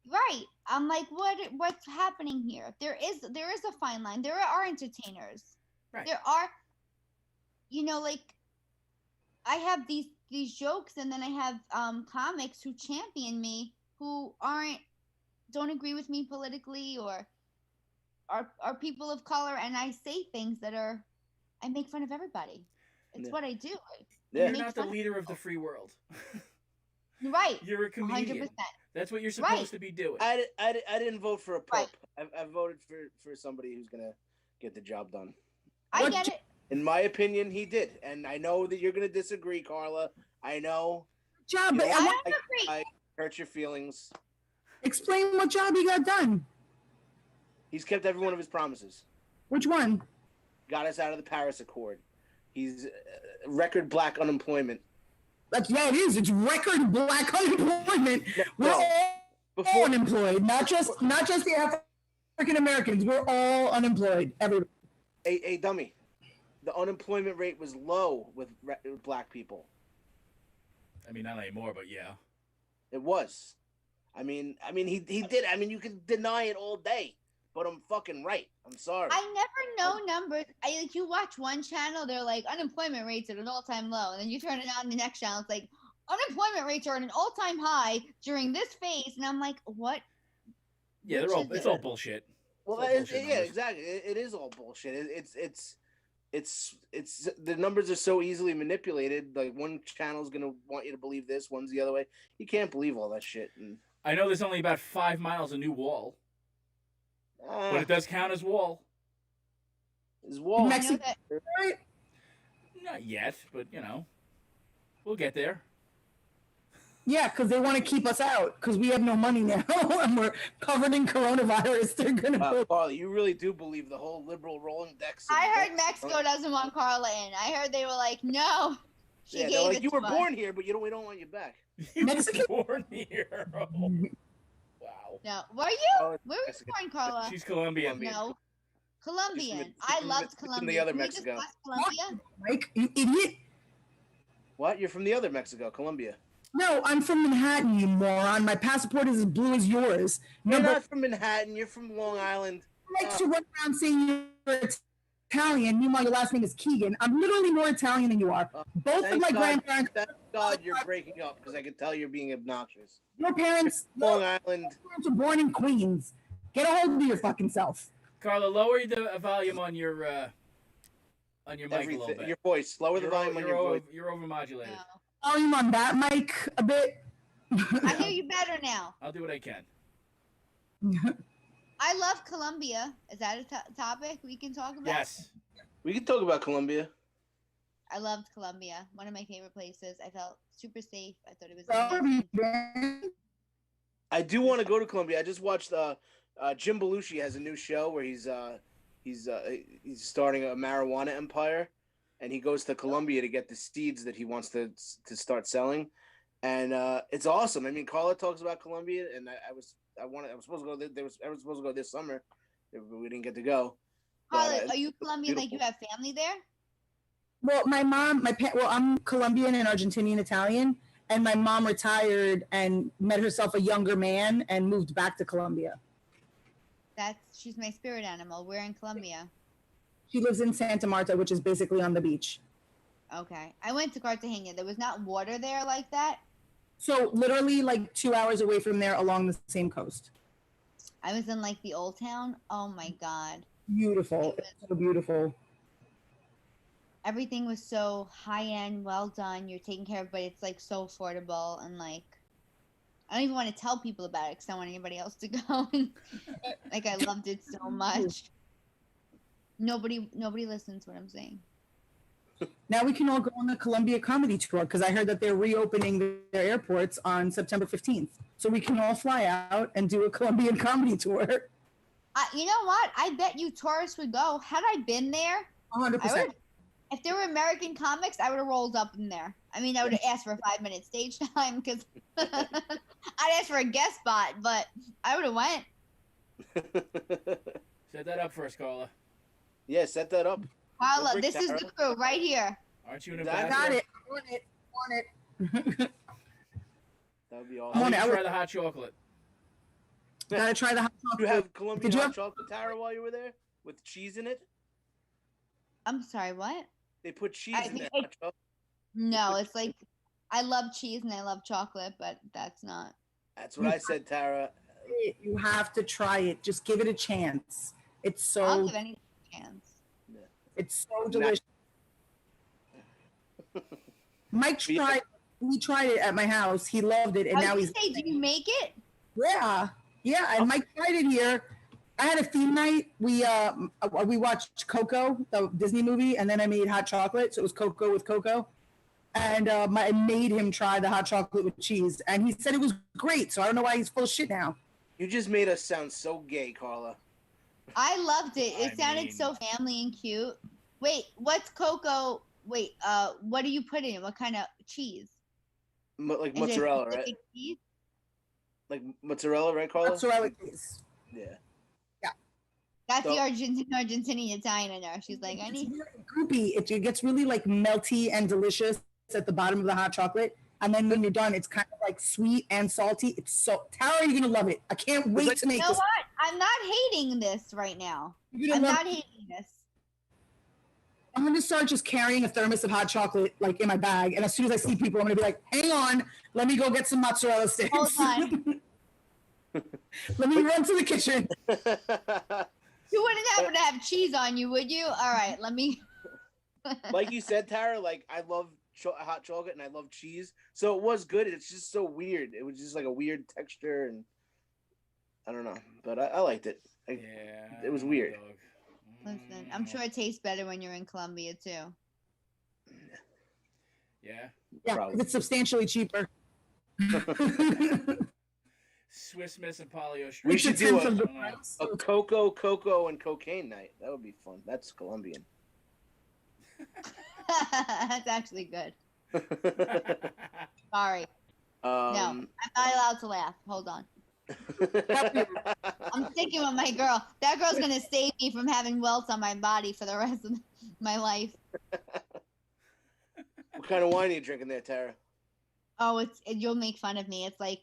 Right. I'm like, what's happening here? There is a fine line. There are entertainers. Right. There are, like I have these jokes, and then I have comics who champion me who don't agree with me politically or are people of color, and I say things that I make fun of everybody. It's what I do. Yeah. You're not the leader of the free world. Right. You're a comedian. 100%. That's what you're supposed to be doing. I didn't vote for a pope. I voted for somebody who's gonna get the job done. I get it. In my opinion, he did, and I know that you're gonna disagree, Carla. I know. Job, but I don't agree. I hurt your feelings. explain what job he got done. He's kept every one of his promises. Which one? Got us out of the Paris Accord. He's record black unemployment. Yeah, it is. It's record black unemployment. We're all unemployed, not just the African Americans. We're all unemployed. Everybody. A dummy. The unemployment rate was low with black people. I mean, not anymore, but yeah. It was. I mean, he did. I mean, you can deny it all day, but I'm fucking right. I'm sorry. I never know numbers. You watch one channel, they're like unemployment rates at an all-time low, and then you turn it on the next channel, it's like unemployment rates are at an all-time high during this phase, and I'm like, what? Yeah, it's all bullshit. Well, It's all bullshit numbers. exactly. It is all bullshit. It's the numbers are so easily manipulated. Like one channel's gonna want you to believe this, one's the other way. You can't believe all that shit. And, I know there's only about 5 miles of new wall, but it does count as wall. Is wall. Mexico, right? Not yet, but we'll get there. Yeah, because they want to keep us out because we have no money now and we're covered in coronavirus. They're gonna. Carla, you really do believe the whole liberal rolling decks? I heard Mexico doesn't want Carla in. I heard they were like, no. She Yeah, gave they're like, it you to were us. born here, but we don't want you back. You Mexico- were born here. Oh. Wow. No. Were you? Oh, Where were you Mexico. born, Carla? She's Colombian. Colombian. No. Colombian. She's I from loved she's from Colombia. the other Can we Mexico. discuss Colombia? Mike, you idiot. What? You're from the other Mexico, Colombia. No, I'm from Manhattan, you moron. My passport is as blue as yours. You're Number not from Manhattan. You're from Long Island. likes to run around saying you're Italian. Meanwhile, your last name is Keegan. I'm literally more Italian than you are. Both of Thank my God- grandparents, Thank God you're breaking up because I can tell you're being obnoxious. your parents Long Island. were born in Queens. Get a hold of your fucking self. Carla, lower the volume on your mic a little bit. Your voice. Lower the volume on your voice. You're overmodulated. No. Volume on that mic a bit. I hear you better now. I'll do what I can. I love Colombia. Is that a topic we can talk about? Yes. We can talk about Colombia. I loved Colombia. One of my favorite places. I felt super safe. I thought it was So, amazing. I do want to go to Colombia. I just watched Jim Belushi has a new show where he's starting a marijuana empire, and he goes to Colombia to get the seeds that he wants to start selling, and it's awesome. I mean, Carla talks about Colombia, and I was supposed to go. I was supposed to go this summer, but we didn't get to go. Carla, But, are you Colombian? Like you have family there? Well, I'm Colombian and Argentinian Italian, and my mom retired and met herself a younger man and moved back to Colombia. She's my spirit animal. We're in Colombia. She lives in Santa Marta, which is basically on the beach. Okay. I went to Cartagena. There was not water there like that. So literally like 2 hours away from there along the same coast. I was in like the old town. Oh my god. Beautiful. It's so beautiful. Everything was so high end, well done. You're taken care of, but it's like so affordable and like I don't even want to tell people about it because I don't want anybody else to go. Like I loved it so much. Nobody listens to what I'm saying. Now we can all go on the Columbia Comedy Tour because I heard that they're reopening their airports on September 15th. So we can all fly out and do a Colombian Comedy Tour. You know what? I bet you tourists would go. Had I been there, 100%. if there were American comics, I would have rolled up in there. I mean, I would have asked for a 5-minute stage time because I'd ask for a guest spot, but I would have went. Set that up for us, Carla. Yeah, set that up. Carla, this is the crew right here. Aren't you an I ambassador? Got it. On it. That would be I'll awesome. let you try the hot chocolate. Gotta try the hot chocolate. You have Colombian Did you hot have- chocolate, Tara, while you were there? With cheese in it? I'm sorry, what? They put cheese I in there. think Hot chocolate. No, it's like I love cheese and I love chocolate, but that's not. That's what I said, Tara. You have to try it. Just give it a chance. It's I'll so give anything a chance. it's so delicious. Mike tried. He tried it at my house. He loved it, and now he's. Say, do you make it? Yeah. And Mike tried it here. I had a theme night. We watched Coco, the Disney movie, and then I made hot chocolate. So it was Coco with Coco, and I made him try the hot chocolate with cheese, and he said it was great. So I don't know why he's full of shit now. You just made us sound so gay, Carla. I loved it. It I sounded mean- so family and cute. Wait, what's Coco? Wait, what do you put in it? What kind of cheese? Like Is it mozzarella, right? specific cheese? Like mozzarella, right, Carla? Mozzarella cheese. Yeah. That's So- the Argentinian Italian in there. She's like, I It's need. really goopy. It gets really like melty and delicious at the bottom of the hot chocolate. And then when you're done, it's kind of like sweet and salty. It's so Tara, you're gonna love it. I can't wait like- to make You know this. what? I'm not hating this right now. You're I'm gonna love not hating this. I'm gonna start just carrying a thermos of hot chocolate like in my bag, and as soon as I see people, I'm gonna be like, "Hang on, let me go get some mozzarella sticks. Hold on. Let me run to the kitchen." You wouldn't happen to have cheese on you, would you? All right, let me. Like you said, Tara, like I love hot chocolate and I love cheese. So it was good. It's just so weird. It was just like a weird texture and I don't know. But I liked it. Yeah. It was weird. dog. Listen, I'm sure it tastes better when you're in Colombia too. Yeah. Yeah, Probably. it's substantially cheaper. Swiss Miss and Polio Street. We It's a should do tenth of the a- price. A cocoa, and cocaine night. That would be fun. That's Colombian. That's actually good. Sorry. No, Um, I'm not allowed to laugh. Hold on. I'm sticking with my girl. That girl's gonna save me from having welts on my body for the rest of my life. What kind of wine are you drinking there, Tara? Oh, you'll make fun of me. It's like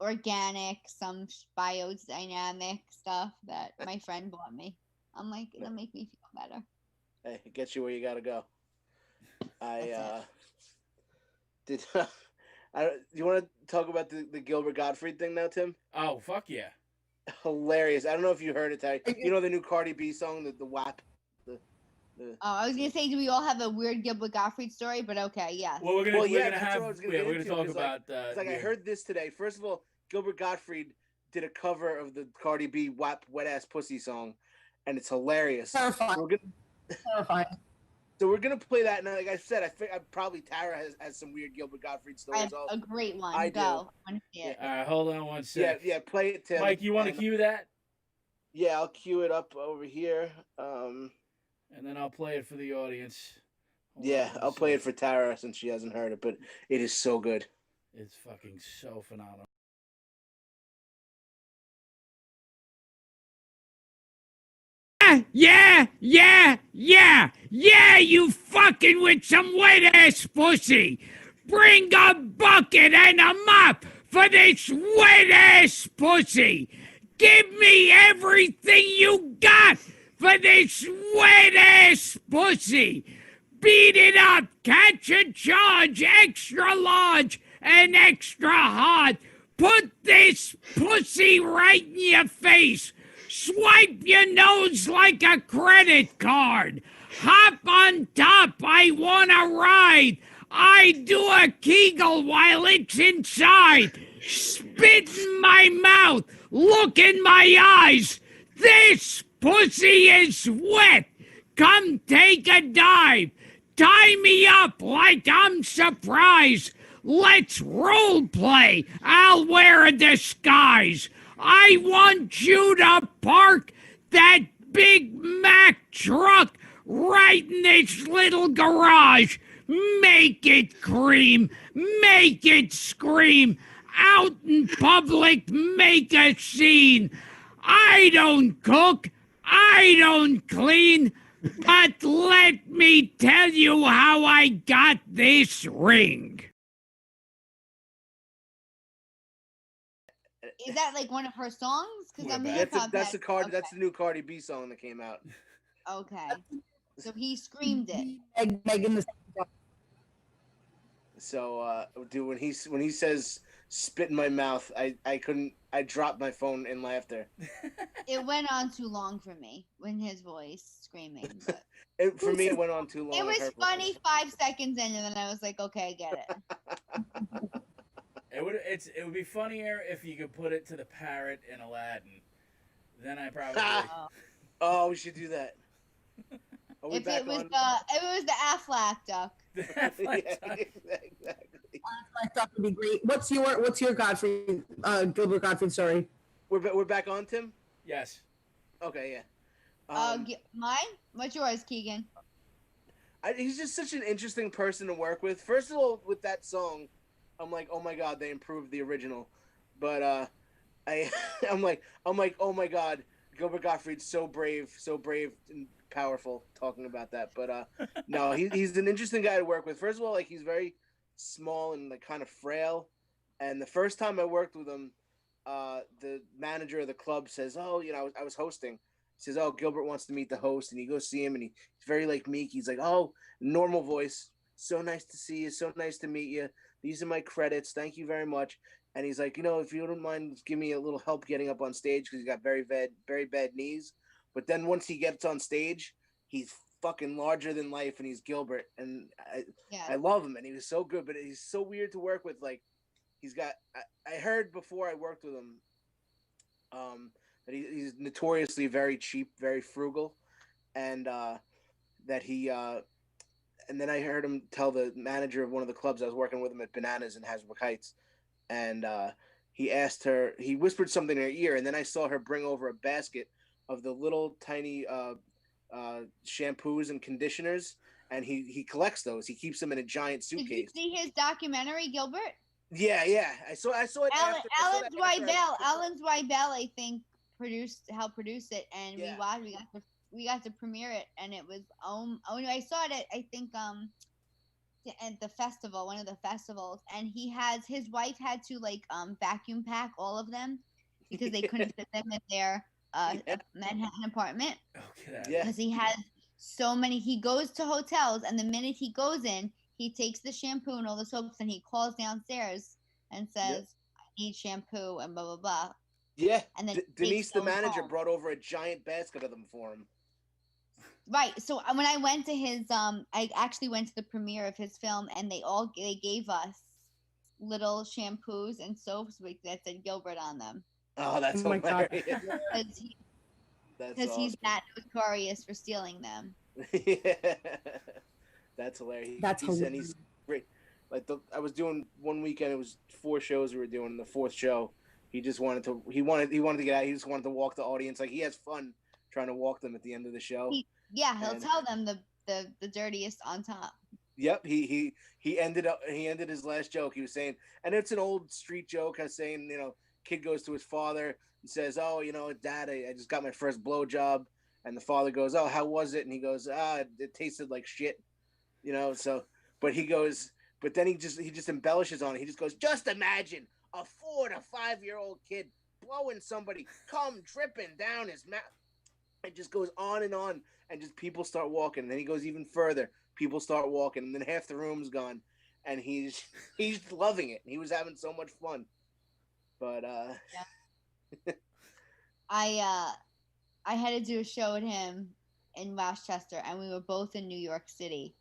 organic, some biodynamic stuff that my friend bought me. I'm like, it'll make me feel better. Hey, it gets you where you gotta go. That's Did you want to talk about the Gilbert Gottfried thing now, Tim? Oh, fuck yeah. Hilarious. I don't know if you heard it, Terry. You know the new Cardi B song, the WAP? Oh, I was gonna say, do we all have a weird Gilbert Gottfried story? But okay, yeah. Well, we're gonna Well, yeah, we're gonna that's have what I was gonna yeah, get we're gonna into, talk 'cause, like, about It's like I yeah. heard this today. First of all, Gilbert Gottfried did a cover of the Cardi B WAP Wet Ass Pussy song, and it's hilarious. Terrifying. We're gonna, Terrifying. so we're gonna play that, and like I said, I probably Tara has some weird Gilbert Gottfried I stories. have Also. a great one. I do. Go. I want to see it. All right, hold on one Yeah, sec. yeah, play it, Tim. Mike, you want to and- cue that? Yeah, I'll cue it up over here. And then I'll play it for the audience. Hold Yeah, on one I'll play it sec. for Tara since she hasn't heard it, but it is so good. It's fucking so phenomenal. Yeah, you fucking with some wet ass pussy. Bring a bucket and a mop for this wet ass pussy. Give me everything you got for this wet ass pussy. Beat it up, catch a charge, extra large and extra hard. Put this pussy right in your face. Swipe your nose like a credit card. Hop on top, I wanna ride. I do a Kegel while it's inside. Spit in my mouth, look in my eyes. This pussy is wet. Come take a dive. Tie me up like I'm surprised. Let's role play. I'll wear a disguise. I want you to park that Big Mac truck right in this little garage. Make it cream. Make it scream. Out in public, make a scene. I don't cook. I don't clean. But let me tell you how I got this ring. Is that like one of her songs? Because I'm That's hip hop. That's the new Cardi B song that came out. Okay. So he screamed it. Megan the So, dude, when he says "spit in my mouth," I dropped my phone in laughter. It went on too long for me when his voice screaming. But For me, it went on too long. it was her funny voice. 5 seconds in, and then I was like, okay, I get it. It would be funnier if you could put it to the parrot in Aladdin. Then I probably. Oh, we should do that. Are we If back it was on? the Aflac duck. Yeah, exactly. I thought would be great. What's your Godfrey? Gilbert Godfrey. Sorry. We're back on, Tim. Yes. Okay, yeah. Mine? What's yours, Keegan? He's just such an interesting person to work with. First of all, with that song, I'm like, oh my god, they improved the original. But I'm like, oh my god, Gilbert Gottfried's so brave and powerful talking about that. But no, he's an interesting guy to work with. First of all, like he's very small and like kind of frail. And the first time I worked with him, the manager of the club says, "Oh, I was hosting." He says, "Oh, Gilbert wants to meet the host," and you go see him, and he's very like meek. He's like, "Oh, normal voice. So nice to see you. So nice to meet you. These are my credits. Thank you very much." And he's like, if you don't mind, give me a little help getting up on stage because he's got very bad knees. But then once he gets on stage, he's fucking larger than life, and he's Gilbert. And I love him, and he was so good. But he's so weird to work with. Like, he's got. I heard before I worked with him, that he's notoriously very cheap, very frugal, and that he. And then I heard him tell the manager of one of the clubs I was working with him at Bananas in Hasbrook Heights, and he asked her. He whispered something in her ear, and then I saw her bring over a basket of the little tiny shampoos and conditioners, and he collects those. He keeps them in a giant suitcase. Did you see his documentary, Gilbert? Yeah. I saw it. Alan Zweibel, I think, helped produce it, and Yeah. we got to premiere it, and it was I saw it at, I think at the festival, one of the festivals, and his wife had to like vacuum pack all of them because they couldn't fit them in their Manhattan apartment. Okay. Yeah. Because he has so many. He goes to hotels, and the minute he goes in, he takes the shampoo and all the soaps, and he calls downstairs and says, "I need shampoo," and blah blah blah. Yeah. And then Denise, the manager, home. brought over a giant basket of them for him. Right. So when I went to his, I actually went to the premiere of his film, and they gave us little shampoos and soaps that said Gilbert on them. Oh, that's Oh my God. hilarious. Because he's that notorious for stealing them. Yeah. That's hilarious. That's And hilarious. he's great. Like I was doing one weekend. It was 4 shows we were doing. The 4th show, he just wanted to. He wanted to get out. He just wanted to walk the audience. Like he has fun trying to walk them at the end of the show. He'll tell them the dirtiest on top. Yep, he ended his last joke. He was saying, and it's an old street joke. I was saying, kid goes to his father and says, "Oh, Dad, I just got my first blowjob," and the father goes, "Oh, how was it?" And he goes, "It tasted like shit," So, but then he just embellishes on it. He just goes, "Just imagine a 4 to 5-year-old kid blowing somebody cum dripping down his mouth." It just goes on, and just people start walking. And then he goes even further. People start walking, and then half the room's gone, and he's loving it. He was having so much fun. But I had to do a show with him in Westchester, and we were both in New York City.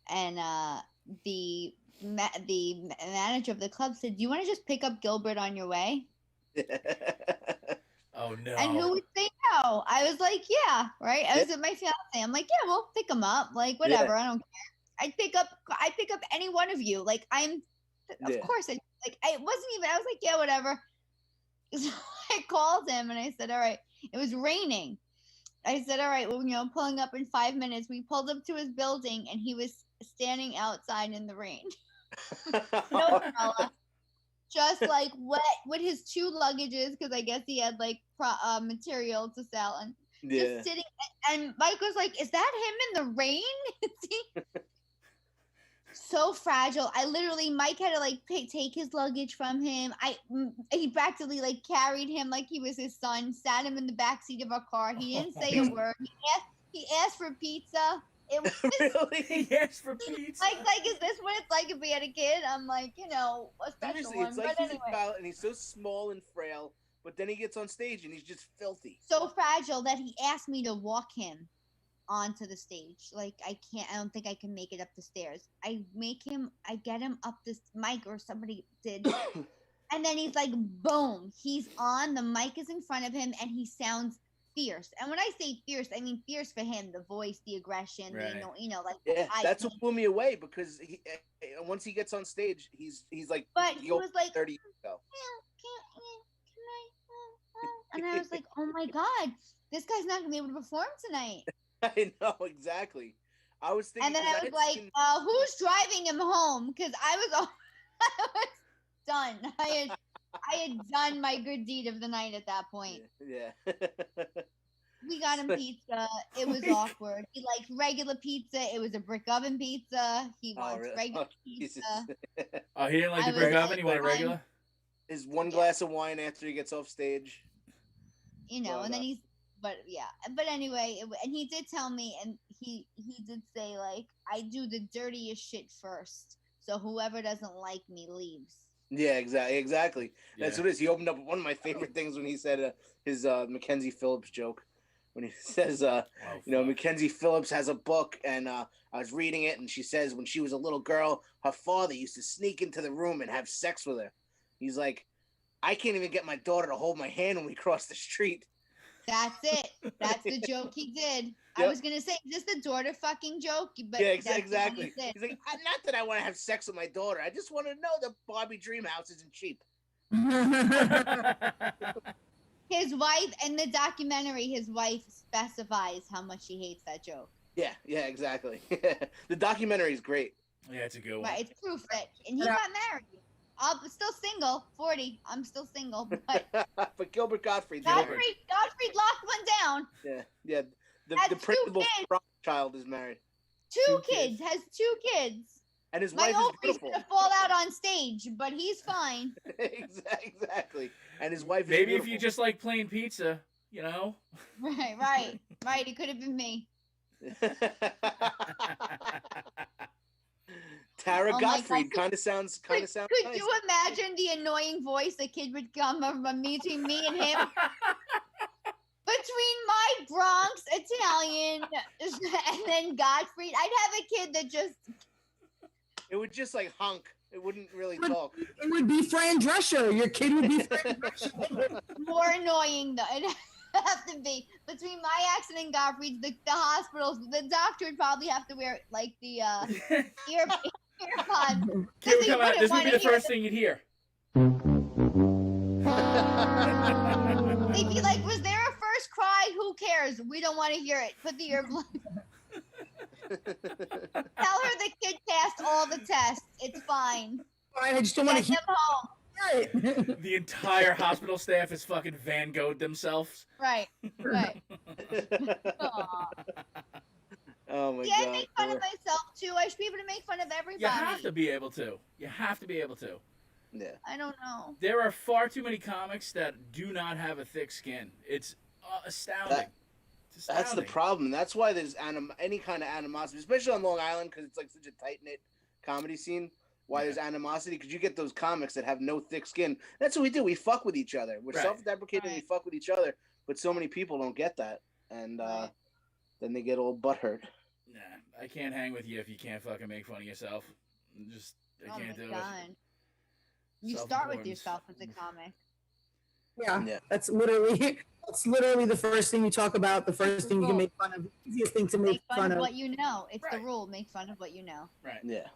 And the manager of the club said, "Do you want to just pick up Gilbert on your way?" Oh no. And who would say no? I was like, "Yeah, right." I was with my fiance. I'm like, "Yeah, we'll pick him up. Like, whatever. I don't care. I'd pick up any one of you. Like, of course. I wasn't even. I was like, yeah, whatever." So I called him and I said, "All right." It was raining. I said, "All right, well, pulling up in 5 minutes." We pulled up to his building and he was standing outside in the rain. No umbrella, just like wet with his 2 luggages, because I guess he had like material to sell, and just sitting. And Mike was like, "Is that him in the rain?" So fragile. Mike had to like take his luggage from him. He practically like carried him like he was his son, sat him in the back seat of our car. He didn't say a word. He asked for pizza. It was Really? He asked for pizza. like, is this what it's like if we had a kid? I'm like, a special Seriously, one. it's like But he's anyway, a child and he's so small and frail, but then he gets on stage and he's just filthy. so fragile that he asked me to walk him onto the stage. Like, I don't think I can make it up the stairs. I get him up this mic, or somebody did. And then he's like, boom, he's on, the mic is in front of him, and he sounds fierce. And when I say fierce, I mean fierce for him, the voice, the aggression, Right. like, Yeah, that's what blew me away, because once he gets on stage, he's like, but he was like, 30 years ago. And I was like, oh my God, this guy's not gonna be able to perform tonight. I know, exactly. I was thinking, And then I was like, who's driving him home? Because I was done. I had done my good deed of the night at that point. Yeah. We got him pizza. It was awkward. He liked regular pizza. It was a brick oven pizza. He wants regular pizza. Oh, he didn't like the brick oven? He wanted regular? His one glass of wine after he gets off stage. And then but anyway, and he did tell me, and he did say, like, I do the dirtiest shit first, so whoever doesn't like me leaves. Yeah, exactly. That's what it is. He opened up one of my favorite things when he said his Mackenzie Phillips joke, when he says, Mackenzie Phillips has a book, and I was reading it, and she says when she was a little girl, her father used to sneak into the room and have sex with her. He's like, I can't even get my daughter to hold my hand when we cross the street. That's it. That's the joke he did. Yep. I was gonna say, is this the daughter fucking joke? But yeah, exactly. He's like, not that I want to have sex with my daughter. I just want to know that Barbie Dream House isn't cheap. His wife, in the documentary, his wife specifies how much she hates that joke. Yeah, exactly. The documentary is great. Yeah, it's a good one. Right, it's proof that, and he got married. I'm still single, 40. I'm still single, but but Gilbert Gottfried locked one down. Yeah. The principal's child is married. Two kids. Has 2 kids. And his wife is beautiful. Gonna fall out on stage, but he's fine. Exactly. And his wife is maybe beautiful. If you just like plain pizza, Right. It could have been me. Tara Gottfried kind of sounds Could nice. You imagine the annoying voice the kid would come from between me and him? Between my Bronx Italian and then Gottfried, I'd have a kid that just... It would just like honk. It wouldn't really talk. It would be Fran Drescher. Your kid would be Fran Drescher. More annoying, though. It'd have to be. Between my accent and Gottfried's, the hospitals, the doctor would probably have to wear, like, the earpods. Kid would come out, this would be the first thing you'd hear. They'd be like, was there a first cry? Who cares? We don't want to hear it. Put the earplugs. Tell her the kid passed all the tests. It's fine. I just don't want to hear them home. The entire hospital staff is fucking Van Gogh'd themselves. Right. Oh my God. I make fun of myself too. I should be able to make fun of everybody. You have to be able to. Yeah. I don't know. There are far too many comics that do not have a thick skin. It's astounding. That's the problem. That's why there's any kind of animosity, especially on Long Island, because it's like such a tight-knit comedy scene. why there's animosity, because you get those comics that have no thick skin. That's what we do. We fuck with each other. We're self-deprecating. We fuck with each other. But so many people don't get that, and then they get all butthurt. Nah, I can't hang with you if you can't fucking make fun of yourself. I can't do it. You start with yourself as a comic. Yeah, that's literally the first thing you talk about. The first thing you can make fun of. The easiest thing to make fun of. What you know. It's the rule. Make fun of what you know. Right. Yeah.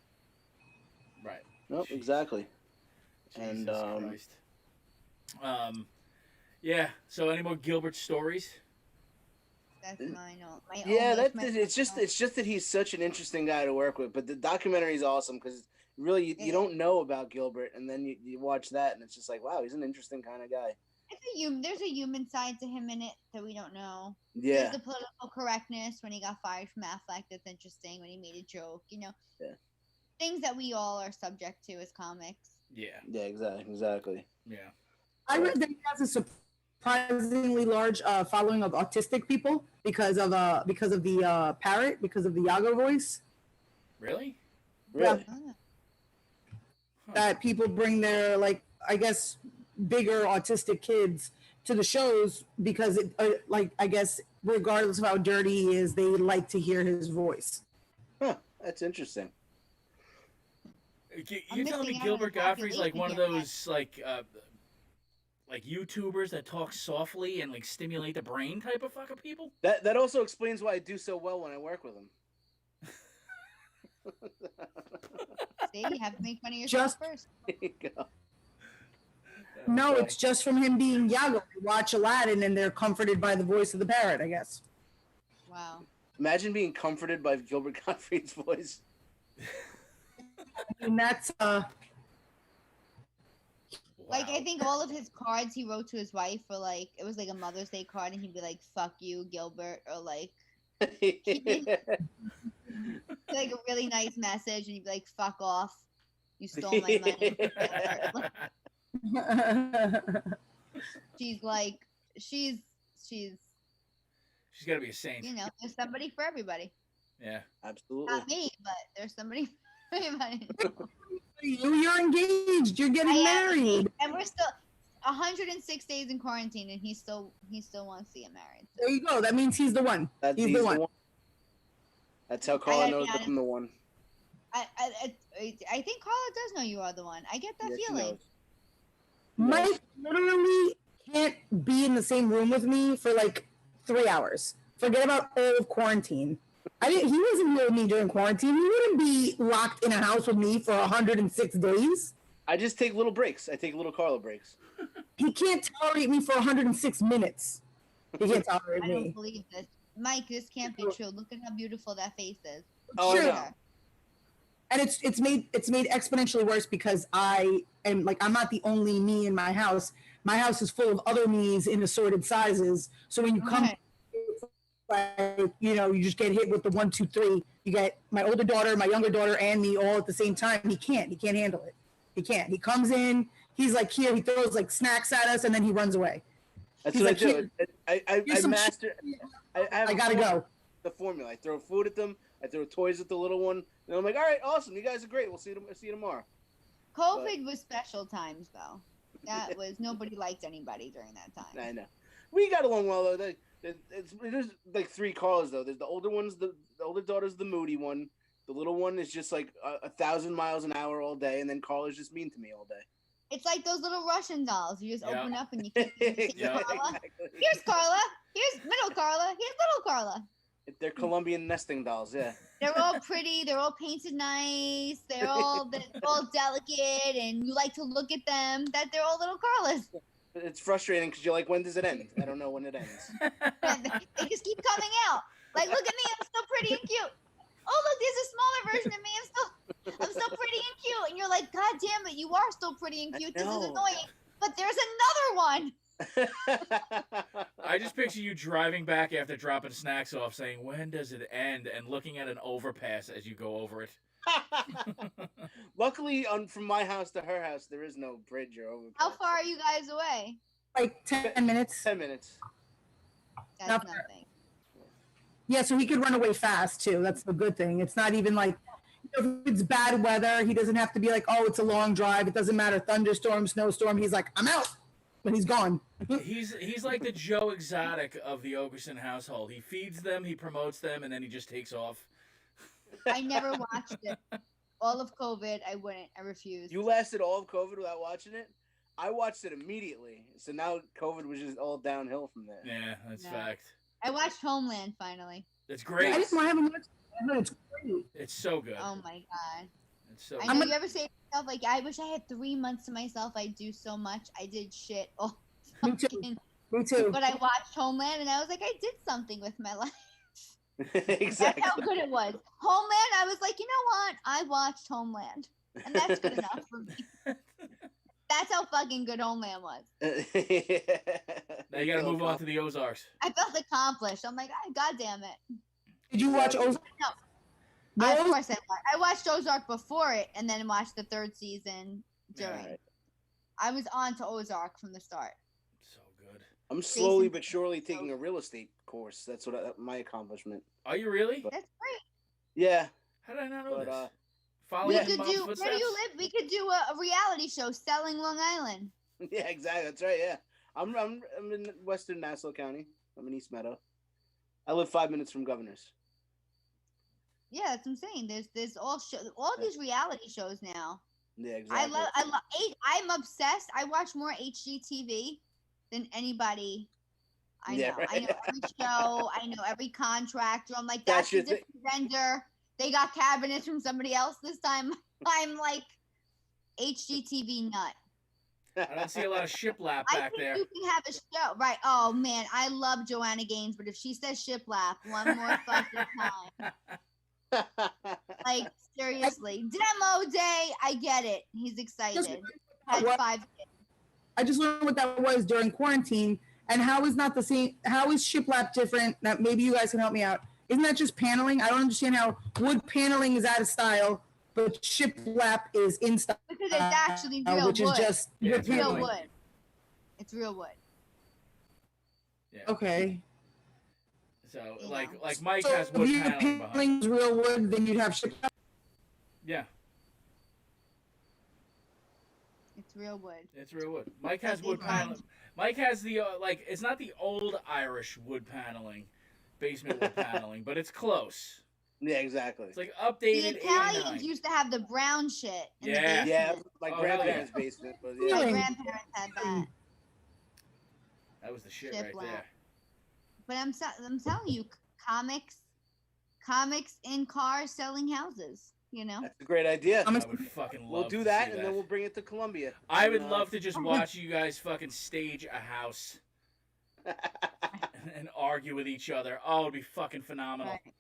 Right. Nope. Exactly. Jesus Christ. Yeah. So, any more Gilbert stories? That's mine. It's just that he's such an interesting guy to work with. But the documentary is awesome because really you don't know about Gilbert, and then you watch that, and it's just like, wow, he's an interesting kind of guy. There's a human side to him in it that we don't know. Yeah. There's the political correctness when he got fired from Affleck. That's interesting when he made a joke. Yeah. Things that we all are subject to as comics. Yeah. Yeah. Exactly. Yeah. I read that he has a surprisingly large following of autistic people because of the parrot, because of the Yago voice. Really? Really? Oh. That people bring their, like, I guess, bigger autistic kids to the shows because I guess regardless of how dirty he is, they like to hear his voice. Huh. That's interesting. You're telling me Gilbert Gottfried's like one of those like YouTubers that talk softly and like stimulate the brain type of fucking people? That also explains why I do so well when I work with him. See, you have to make fun of yourself first. There you go. No, it's just from him being Yago. They watch Aladdin and they're comforted by the voice of the parrot, I guess. Wow. Imagine being comforted by Gilbert Gottfried's voice. And that's Like, I think all of his cards he wrote to his wife were like, it was like a Mother's Day card, and he'd be like, fuck you, Gilbert, or like, like a really nice message, and he'd be like, fuck off, you stole my money. She's got to be a saint. There's somebody for everybody. Yeah. Absolutely. Not me, but there's somebody for everybody. You're engaged. You're getting married. And we're still 106 days in quarantine, and he still wants to get married. So. There you go. That means he's the one. He's the one. That's how Carla knows that I'm the one. I think Carla does know you are the one. I get that feeling. Mike literally can't be in the same room with me for like 3 hours. Forget about all of quarantine. He wasn't here with me during quarantine. He wouldn't be locked in a house with me for 106 days. I just take little breaks. I take little Carla breaks. He can't tolerate me for 106 minutes. He can't tolerate me. I don't believe this. Mike, this can't be true. Look at how beautiful that face is. Oh, sure. no. And it's made exponentially worse because I'm not the only me in my house. My house is full of other me's in assorted sizes. So when you come, it's like, you just get hit with the 1, 2, 3. You get my older daughter, my younger daughter, and me all at the same time. He can't handle it. He can't. He comes in, he's like here, he throws like snacks at us, and then he runs away. That's what I do. I gotta go. The formula. I throw food at them. I throw toys at the little one. And I'm like, all right, awesome. You guys are great. We'll see you tomorrow. COVID was special times, though. That was, nobody liked anybody during that time. I know. We got along well, though. There's like 3 Carlas, though. There's the older one's, the older daughter's the moody one. The little one is just like 1,000 miles an hour all day. And then Carla's just mean to me all day. It's like those little Russian dolls. You just open up and you keep Carla. Exactly. Here's Carla. Here's middle Carla. Here's little Carla. They're Colombian nesting dolls, yeah. They're all pretty. They're all painted nice. They're all delicate, and you like to look at them. That they're all little Carlas. It's frustrating because you're like, when does it end? I don't know when it ends. They just keep coming out. Like, look at me. I'm still pretty and cute. Oh, look, there's a smaller version of me. I'm still pretty and cute. And you're like, God damn it, you are still pretty and cute. This is annoying. But there's another one. I just picture you driving back after dropping snacks off saying, when does it end? And looking at an overpass as you go over it. Luckily, from my house to her house, there is no bridge or overpass. How far are you guys away? Like 10 minutes. 10 minutes. That's nothing. Yeah, so he could run away fast, too. That's the good thing. It's not even like If it's bad weather, he doesn't have to be like, oh, it's a long drive. It doesn't matter, thunderstorm, snowstorm. He's like, I'm out, but he's gone. He's like the Joe Exotic of the Oakerson household. He feeds them, he promotes them, and then he just takes off. I never watched it. All of COVID, I wouldn't. I refused. You lasted all of COVID without watching it? I watched it immediately. So now COVID was just all downhill from there. Yeah, that's Yeah. fact. I watched Homeland finally. It's great. I just haven't watched it. It's great. It's so good. Oh my god. It's so I good. know you ever say to yourself, like, I wish I had 3 months to myself. I do so much. I did shit. Oh, Me too. fucking. Me too. But I watched Homeland and I was like, I did something with my life. Exactly. That's how good it was. Homeland, I was like, you know what? I watched Homeland. And that's good enough for me. That's how fucking good Homeland was. Now you gotta move on to the Ozarks. I felt accomplished. I'm like, God damn it. Did you watch Ozark? No. Of No? course I watched Ozark before it and then watched the 3rd season during. Alright. I was on to Ozark from the start. So good. I'm slowly but surely taking a real estate course. That's what my accomplishment. Are you really? But- That's great. Yeah. How did I not know But, this? Following We Yeah. in could Mom's do. Where do footsteps? you live? We could do a reality show, Selling Long Island. Yeah, exactly. That's right. Yeah. I'm in Western Nassau County. I'm in East Meadow. I live 5 minutes from Governor's. Yeah, that's what I'm saying. There's all these reality shows now. Yeah, exactly. I'm obsessed. I watch more HGTV than anybody I know. Yeah, right. I know every show. I know every contractor. I'm like, That's that's a your thing. different vendor. They got cabinets from somebody else this time. I'm like HGTV nut. I don't see a lot of shiplap I back think there. you can have a show, right? Oh man, I love Joanna Gaines, but if she says shiplap one more fucking time, like seriously, demo day, I get it. He's excited. Had What? 5 kids. I just learned what that was during quarantine. And how is not the same? How is shiplap different? That maybe you guys can help me out. Isn't that just paneling? I don't understand how wood paneling is out of style, but shiplap is in style, Because it's actually real which wood. is just Yeah, wood it's real paneling. wood. It's real wood. Yeah. Okay. So You like know. Mike So has if wood your paneling behind. paneling is real wood, then you'd have shiplap. Yeah, It's real wood. it's real wood. Mike has Like wood they paneling. Mike has the like it's not the old Irish wood paneling, basement wood paneling, but it's close. Yeah, exactly. It's like The updated Italians 89. used to have the brown shit in Yeah. the basement. Yeah, my Oh, grandparents' basement. But My yeah. Really? grandparents had that. That was the shit right Shiplap. there. But I'm telling you, comics in cars selling houses. You know. That's a great idea. I would fucking love We'll do to that, see and then we'll bring it to Columbia. I would And, love to just watch you guys fucking stage a house and argue with each other. Oh, it'd be fucking phenomenal. Right.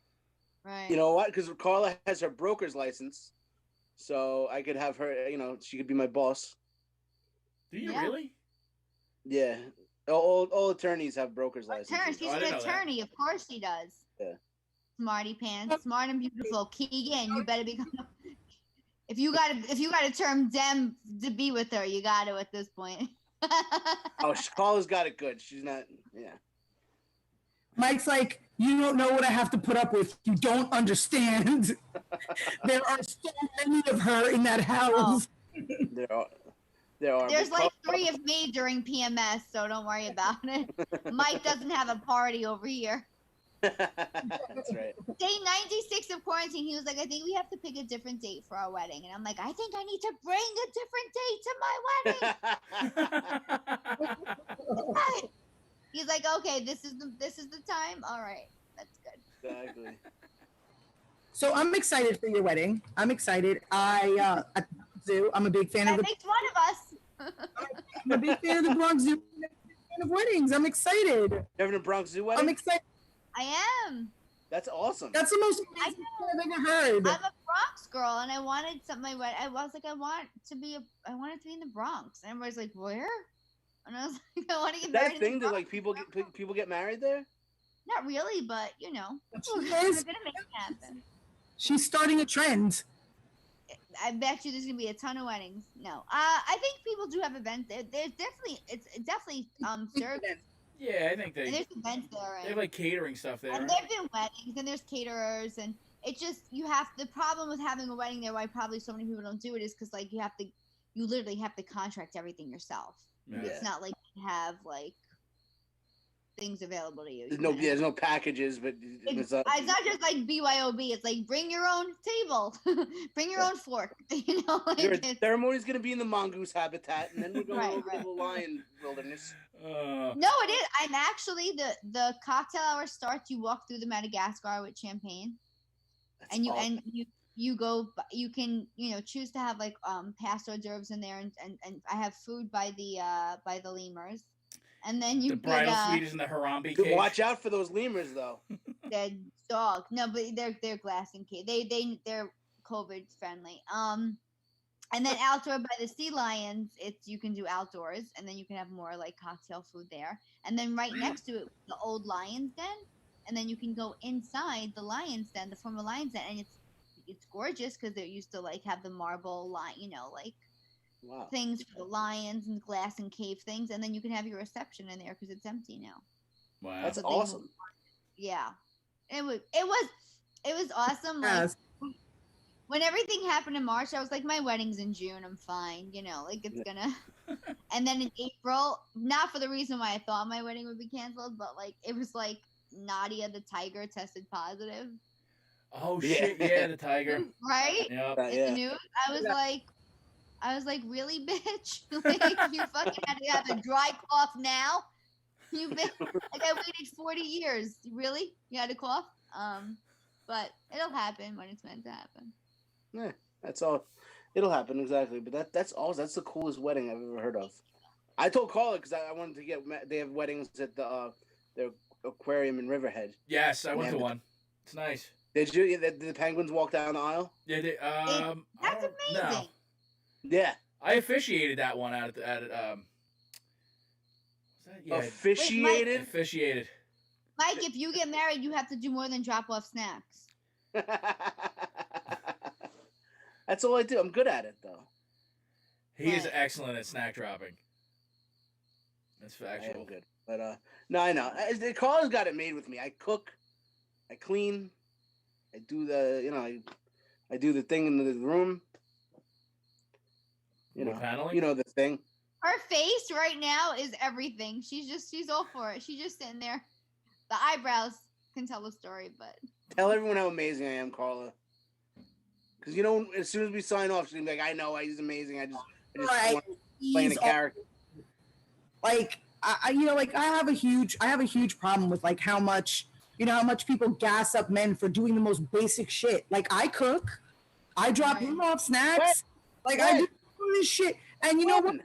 Right. You know what? Because Carla has her broker's license, so I could have her. You know, she could be my boss. Do you Yeah. really? Yeah, all attorneys have broker's Attorney. licenses. She's I an didn't know that. attorney. Of course she does. Yeah. Smarty pants. Smart and beautiful. Keegan, you better become. If you got a term dem to be with her, you got to at this point. Oh, Carla's got it good. She's not. Yeah. Mike's like, you don't know what I have to put up with. You don't understand. There are so many of her in that house. There are. There are. There's but like 3 of me during PMS, so don't worry about it. Mike doesn't have a party over here. That's right. Day 96 of quarantine, he was like, I think we have to pick a different date for our wedding. And I'm like, I think I need to bring a different date to my wedding. He's like, okay, this is the time. All right, that's good. Exactly. So I'm excited for your wedding. I'm excited. At the zoo. I'm a big fan of That the. makes one of us. I'm a big fan of the Bronx Zoo. I'm a big fan of weddings. I'm excited. You're having a Bronx Zoo I'm wedding? excited. I am. That's awesome. That's the most amazing thing I've ever heard. I'm a Bronx girl, and I wanted something. I was like, I want it to be in the Bronx. And everybody's like, where? And I was like, I want to get Is that married a in thing the that Bronx. like people get married there? Not really, but you know, She we're is. gonna make it happen. She's starting a trend. I bet you there's gonna be a ton of weddings. No, I think people do have events there. There's definitely it's definitely served. Yeah, I think And they there's events there, have and, like catering stuff there. and there've been weddings, and there's caterers, and It just the problem with having a wedding there, why probably so many people don't do it, is because like you literally have to contract everything yourself. Yeah. It's not like you have like things available to you. There's no packages, but it's not just like BYOB. It's like bring your own table, bring your own fork. You know, like your ceremony's gonna be in the mongoose habitat, and then we're going over to the lion wilderness. No, it is. I'm actually the cocktail hour starts. You walk through the Madagascar with champagne, and you go. You can choose to have like past hors d'oeuvres in there, and I have food by the lemurs. And then you the bridal suite is in the Harambe cage. Watch out for those lemurs, though. They're dog. No, but they're glass and cage. They're COVID friendly. And then outdoor by the sea lions, you can do outdoors, and then you can have more like cocktail food there. And then right next to it, the old lion's den, and then you can go inside the lion's den, the former lion's den, and it's gorgeous because they used to like have the marble Wow. things for the lions and glass and cave things, and then you can have your reception in there because it's empty now. Wow, that's awesome. Yeah, it was awesome. Yes. Like when everything happened in March, I was like, my wedding's in June, I'm fine, like it's gonna. And then in April, not for the reason why I thought my wedding would be canceled, but like it was like Nadia the tiger tested positive. Oh shit! Yeah, the tiger. Right? Yep. In the news, I was like, really, bitch? Like, you fucking had to have a dry cough now? You bitch. Like, I waited 40 years. Really? You had a cough? But it'll happen when it's meant to happen. Yeah, that's all. It'll happen, exactly. But that's the coolest wedding I've ever heard of. I told Carla because I wanted to get. They have weddings at their aquarium in Riverhead. Yes, I went to one. It's nice. Did you? Did the penguins walk down the aisle? Yeah, That's amazing. No. Yeah, I officiated that one out at yeah. Officiated. Officiated. Mike, if you get married, you have to do more than drop off snacks. That's all I do. I'm good at it, though. He is excellent at snack dropping. That's factual. I am good, but no, I know. Carla's got it made with me. I cook, I clean, I do I do the thing in the room. The thing. Her face right now is everything. She's all for it. She's just sitting there. The eyebrows can tell the story, but tell everyone how amazing I am, Carla. Because as soon as we sign off, she's gonna be like, "I know he's amazing. I just want to play a character." Like I have a huge problem with like how much people gas up men for doing the most basic shit. Like I cook, I drop him off snacks, I do this shit, and you know what?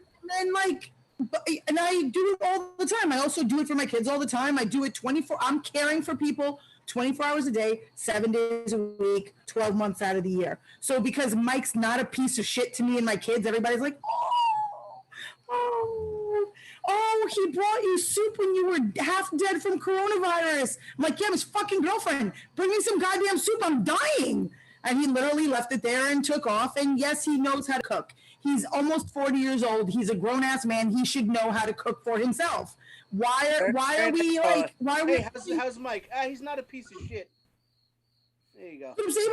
And I do it all the time. I also do it for my kids all the time. I do it 24. I'm caring for people 24 hours a day, 7 days a week, 12 months out of the year. So because Mike's not a piece of shit to me and my kids, everybody's like, oh, he brought you soup when you were half dead from coronavirus. I'm like, yeah, his fucking girlfriend. Bring me some goddamn soup. I'm dying. And he literally left it there and took off. And yes, he knows how to cook. He's almost 40 years old. He's a grown-ass man. He should know how to cook for himself. Why are we like? Why are we? How's Mike? He's not a piece of shit. There you go. I'm saying,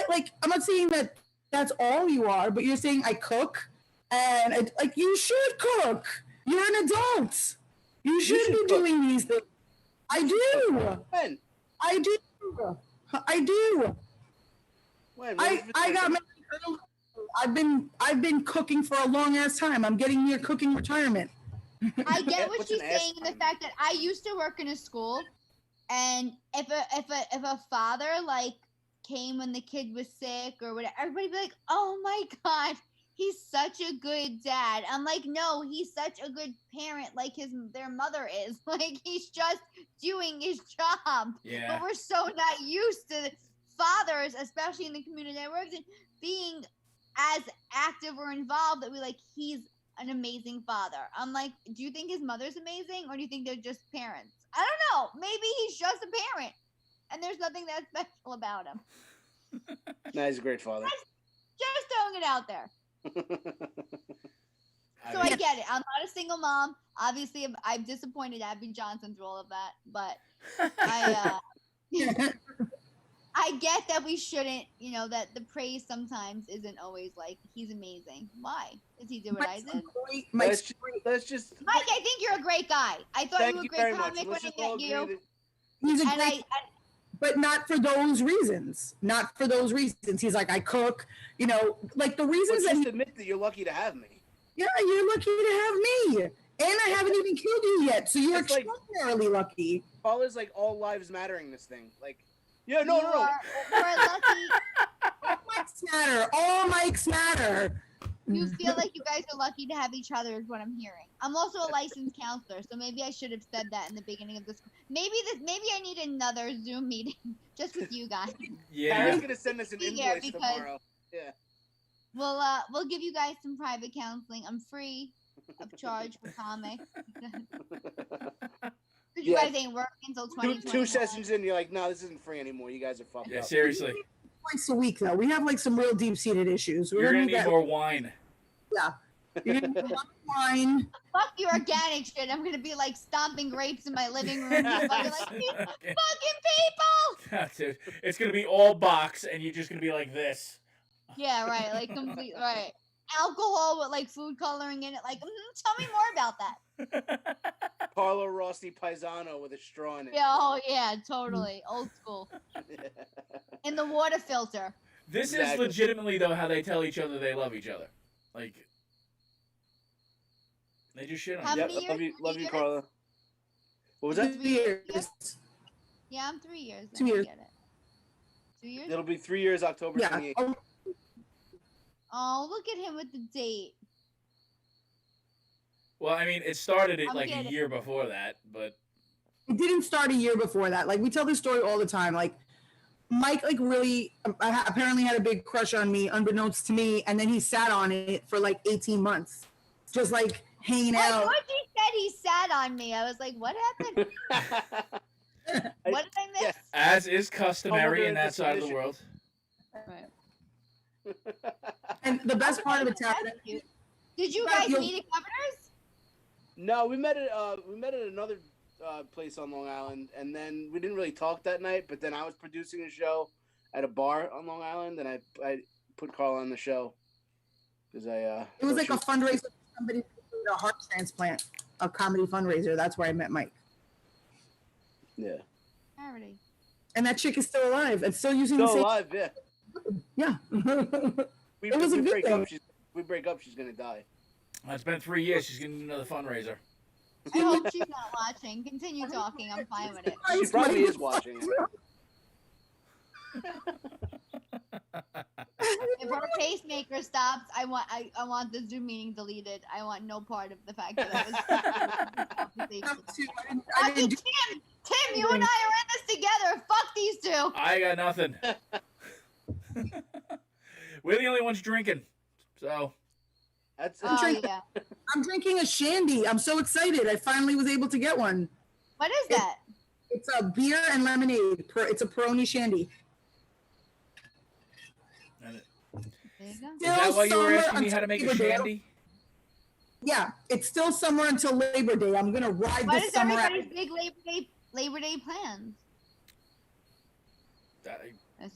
but I'm not saying that that's all you are, but you're saying I cook, and you should cook. You're an adult. You should be doing these things. I do. When? I do. I do. When? I got married early. I've been cooking for a long ass time. I'm getting near cooking retirement. I get what she's saying in the fact that I used to work in a school, and if a father came when the kid was sick or whatever, everybody'd be like, "Oh my god, he's such a good dad." I'm like, "No, he's such a good parent, like their mother is. Like he's just doing his job." Yeah. But we're so not used to fathers, especially in the community that works in, being as active or involved that he's an amazing father. I'm like, do you think his mother's amazing, or do you think they're just parents? I don't know. Maybe he's just a parent, and there's nothing that special about him. No, he's a great father. Just throwing it out there. So I get it. I'm not a single mom. Obviously, I'm disappointed Abby Johnson through all of that, but I get that we shouldn't, that the praise sometimes isn't always like he's amazing. Why? Does he do what I did? Let's just. Mike, I think you're a great guy. I thought you were a great comic when I met you. He's a great, but not for those reasons. Not for those reasons. He's like, I cook, like the reasons that just admit that you're lucky to have me. Yeah, you're lucky to have me. And I haven't even killed you yet, so you're extraordinarily lucky. Carla's like all lives mattering this thing. Like, yeah, no. We're lucky. All mics matter. All mics matter. You feel like you guys are lucky to have each other is what I'm hearing. I'm also a licensed counselor, so maybe I should have said that in the beginning of this. Maybe I need another Zoom meeting just with you guys. Yeah. Aaron's gonna send us an invoice tomorrow. Yeah. We'll give you guys some private counseling. I'm free of charge for comics. You guys ain't working until 2020. Two sessions in, you're like, no, this isn't free anymore. You guys are fucked up. Yeah, seriously. Twice a week, though. We have like some real deep-seated issues. You're gonna need more wine. Yeah. You're gonna need more wine. Fuck the organic shit. I'm gonna be like stomping grapes in my living room. Fucking fucking people. Dude, it's gonna be all box, and you're just gonna be like this. Yeah, right. Like complete right. Alcohol with like food coloring in it. Like, tell me more about that. Carlo Rossi Paisano with a straw in it. Yeah, oh yeah, totally. Old school. In the water filter. This is legitimately, though, how they tell each other they love each other. Like, they just shit on How you. many years? Love you, Carla. What was that? 3 years. Yeah, I'm 3 years. 2 years. I get it. 2 years? It'll be 3 years, October 28th. Oh, look at him with the date. Well, I mean, it started like a year before that, but it didn't start a year before that. Like, we tell this story all the time. Like, Mike, like, really apparently had a big crush on me, unbeknownst to me, and then he sat on it for like 18 months, just like hanging out. I thought he said he sat on me. I was like, what happened? What did I miss? Yes. as is customary in that side of the world. Right. And the best part of it, Tara, Did you guys meet at Governor's? No, we met at another place on Long Island, and then we didn't really talk that night. But then I was producing a show at a bar on Long Island, and I put Carla on the show because it was like a fundraiser for somebody who did a heart transplant, a comedy fundraiser. That's where I met Mike. Yeah. Already. And that chick is still alive and still using the same. Alive, yeah. Yeah. It was a good thing. We break up, she's gonna die. It's been 3 years. She's gonna do another fundraiser. I hope she's not watching. Continue talking. I'm fine with it. She probably is watching. If our pacemaker stops, I want the Zoom meeting deleted. I want no part of the fact that I was. Tim, you and I are in this together. Fuck these two. I got nothing. We're the only ones drinking, so. That's yeah. I'm drinking a shandy. I'm so excited. I finally was able to get one. What is that? It's a beer and lemonade. It's a Peroni shandy. Is that why you were asking me how to make a shandy? Yeah, it's still summer until Labor Day. I'm gonna ride What this is summer out. everybody's big Labor Day plans?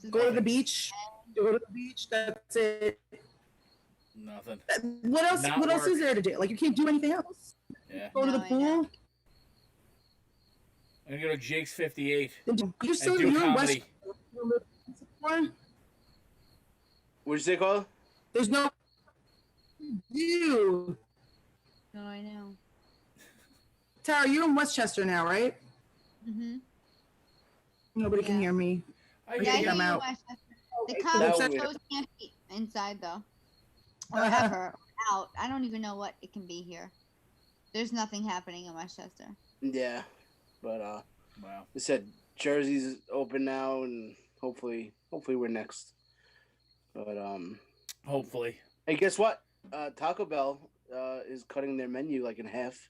Go to the beach. Go to the beach. That's it. Nothing. What else? Not what else work. is there to do? Like, you can't do anything else. Yeah. Go to the No, I pool. know. I'm gonna go to Jake's 58 You're still and do you're in West. comedy. What'd you say, Carla? There's no you. No, I know. Tara, you're in Westchester now, right? Mm-hmm. Nobody can Yeah. hear me. I Yeah, I get hear I'm you, out. Westchester. The Okay, comedy so that's shows can't be inside though, or ever out. I don't even know what it can be here. There's nothing happening in Westchester. Yeah, but Wow. they said Jersey's open now, and hopefully we're next. But Hopefully. hey, guess what? Taco Bell is cutting their menu like in half.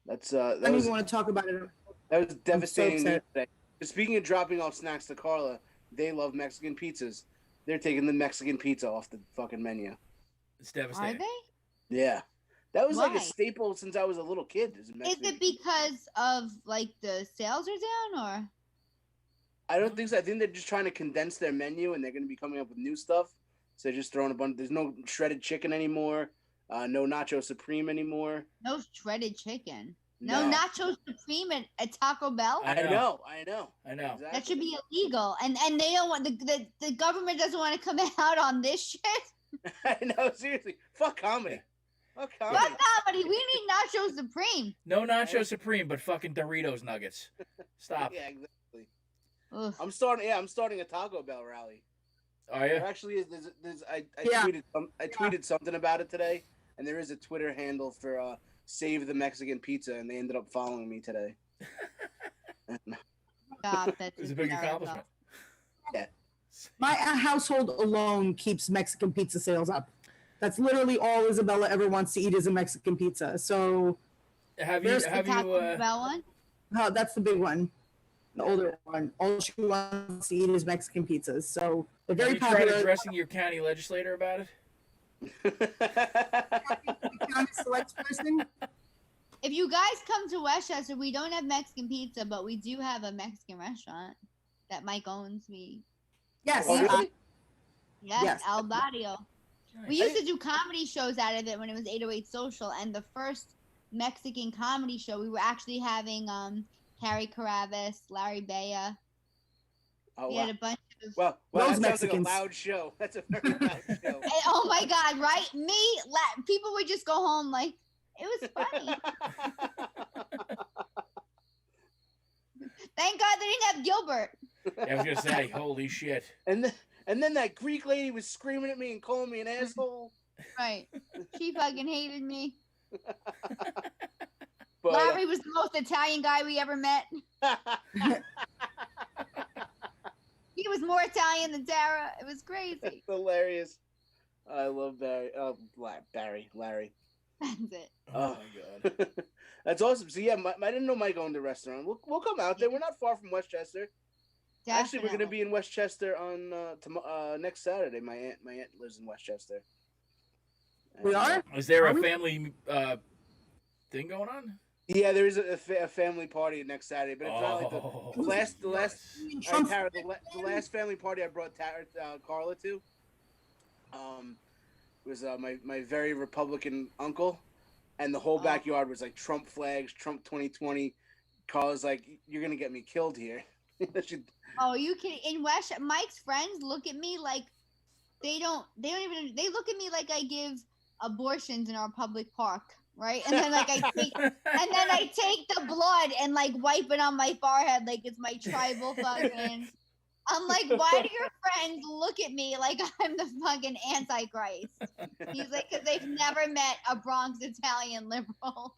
That's I don't even want to talk about it. that was devastating news upset. today. Speaking of dropping off snacks to Carla, they love Mexican pizzas. They're taking the Mexican pizza off the fucking menu. It's Are devastating. they? Yeah, that was like Why? a staple since I was a little kid. Is it because of like the sales are down, or? I don't think so. I think they're just trying to condense their menu, and they're going to be coming up with new stuff. So they're just throwing a bunch. There's no shredded chicken ananymore. No nacho supreme anymore. No shredded chicken. No nacho supreme at Taco Bell. I know. That Exactly. should be illegal. And they don't want the government doesn't want to come out on this shit. I know. Seriously, fuck comedy. Fuck comedy. Fuck comedy. We need nacho supreme. No nacho supreme, but fucking Doritos nuggets. Stop. Yeah, exactly. Ugh. I'm starting a Taco Bell rally. Are you? There actually is. I tweeted something about it today, and there is a Twitter handle for Save the Mexican Pizza, and they ended up following me today. God, that's It's a big accomplishment. Yeah. My household alone keeps Mexican pizza sales up. That's literally all Isabella ever wants to eat is a Mexican pizza. So Have you? There's Have the Taco you? Bell one. that's the big one, the older one. All she wants to eat is Mexican pizzas. So they're Have very you tried popular. addressing your county legislator about it? County select person. If you guys come to Westchester, we don't have Mexican pizza, but we do have a Mexican restaurant that Mike owns. Yes. Oh, really? Yes, Yes. El Barrio. We used to do comedy shows out of it when it was 808 Social, and the first Mexican comedy show, we were actually having Carrie Carabas, Larry Bea. Oh, We wow. had a bunch of. Well, Those that sounds Mexicans. like a loud show. That's a very loud show. Oh my God! Right? People would just go home like it was funny. Thank God they didn't have Gilbert. I was gonna say, holy shit. And then that Greek lady was screaming at me and calling me an asshole. Right? She fucking hated me. But, Larry was the most Italian guy we ever met. He was more Italian than Tara. It was crazy. hilarious. I love Barry. Larry. That's it. Oh my god. That's awesome. So yeah, I didn't know Mike owned a restaurant. We'll come out there. We're not far from Westchester. Actually, we're gonna be in Westchester on next Saturday. My aunt lives in Westchester. We are? Is there Are a we? family thing going on? Yeah, there is a family party next Saturday, but it's not like Oh. the last. Trump- Tara, the last family party I brought Carla to. Was my very Republican uncle, and the whole backyard was like Trump flags, Trump 2020. Carla's like, "You're gonna get me killed here." Oh, you kidding? In West, Mike's friends look at me like they look at me like I give abortions in our public park, right? And then like I take the blood and like wipe it on my forehead like it's my tribal fucking. I'm like, why do your friends look at me like I'm the fucking Antichrist? He's like, because they've never met a Bronx Italian liberal.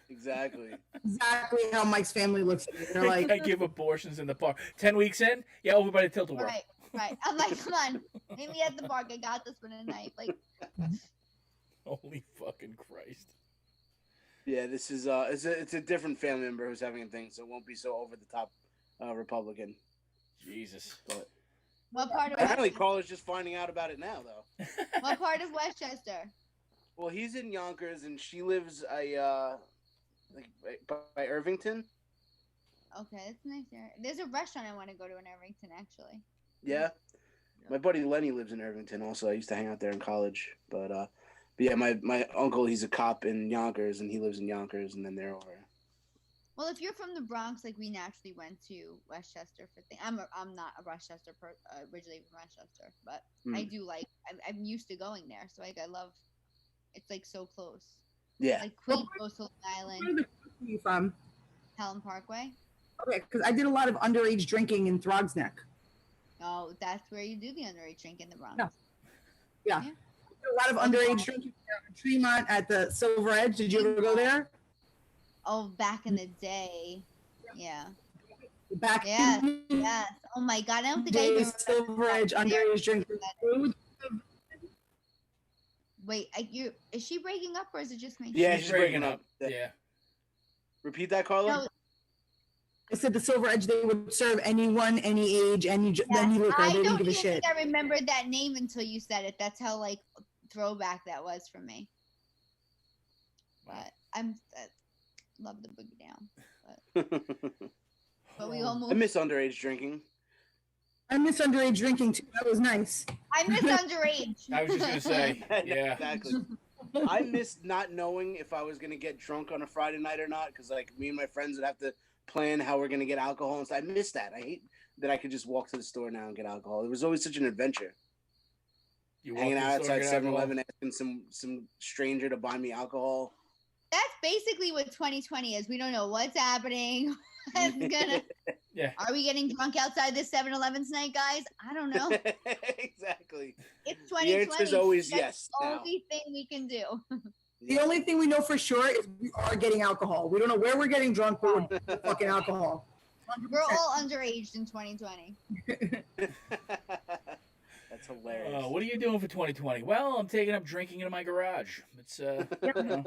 Exactly. Exactly how Mike's family looks at me. They're like, I give abortions in the park. 10 weeks in? Yeah, over by the tilt-a-whirl. Right. I'm like, come on, meet me at the park. I got this for tonight. Like, Holy fucking Christ. Yeah, this is it's a different family member who's having a thing, so it won't be so over the top Republican. Jesus. But what part of apparently, Carla's just finding out about it now, though. what part of Westchester? Well, he's in Yonkers, and she lives by Irvington. Okay, that's nice. There's a restaurant I want to go to in Irvington, actually. Yeah. My buddy Lenny lives in Irvington. Also, I used to hang out there in college. But yeah, my uncle, he's a cop in Yonkers, and he lives in Yonkers, and then they're over. Well, if you're from the Bronx, like we naturally went to Westchester for things. I'm not a Westchester originally from Westchester, but I do like. I'm used to going there, so like I love. It's like so close. Yeah. Like Queens, Coastal Island, where are you from? Helen Parkway. Okay, because I did a lot of underage drinking in Throgs Neck. Oh, that's where you do the underage drink in the Bronx. Yeah. Yeah. A lot of underage drinking there in Tremont at the Silver Edge. Did you ever go there? Oh, back in the day. Yeah. Back Yes. in the Yes. Oh my God. I don't think I days, even remember Silver Edge that. underage drinking. Wait, is she breaking up or is it just me? Yeah, She's she's breaking up. Yeah. Repeat that, Carla. No, I said the Silver Edge, they would serve anyone, any age, any liquor. I They didn't don't give a even shit. think I remembered that name until you said it. That's how like throwback that was for me. But I love the boogie down. But we all I moved. miss underage drinking. I miss underage drinking too. That was nice. I miss underage. I was just gonna say, yeah. Exactly. I missed not knowing if I was gonna get drunk on a Friday night or not, because like me and my friends would have to plan how we're gonna get alcohol and stuff. I miss that. I hate that I could just walk to the store now and get alcohol. It was always such an adventure. You walk Hanging to the out store and outside get alcohol? 7-Eleven, asking some stranger to buy me alcohol. That's basically what 2020 is. We don't know what's happening. What's gonna... Yeah. Are we getting drunk outside this 7-Eleven tonight, guys? I don't know. Exactly. It's The 2020. answer is always That's yes. the Now. only thing we can do. The only thing we know for sure is we are getting alcohol. We don't know where we're getting drunk, but we're getting fucking alcohol. 100%. We're all underaged in 2020. That's hilarious. What are you doing for 2020? Well, I'm taking up drinking in my garage. It's you know.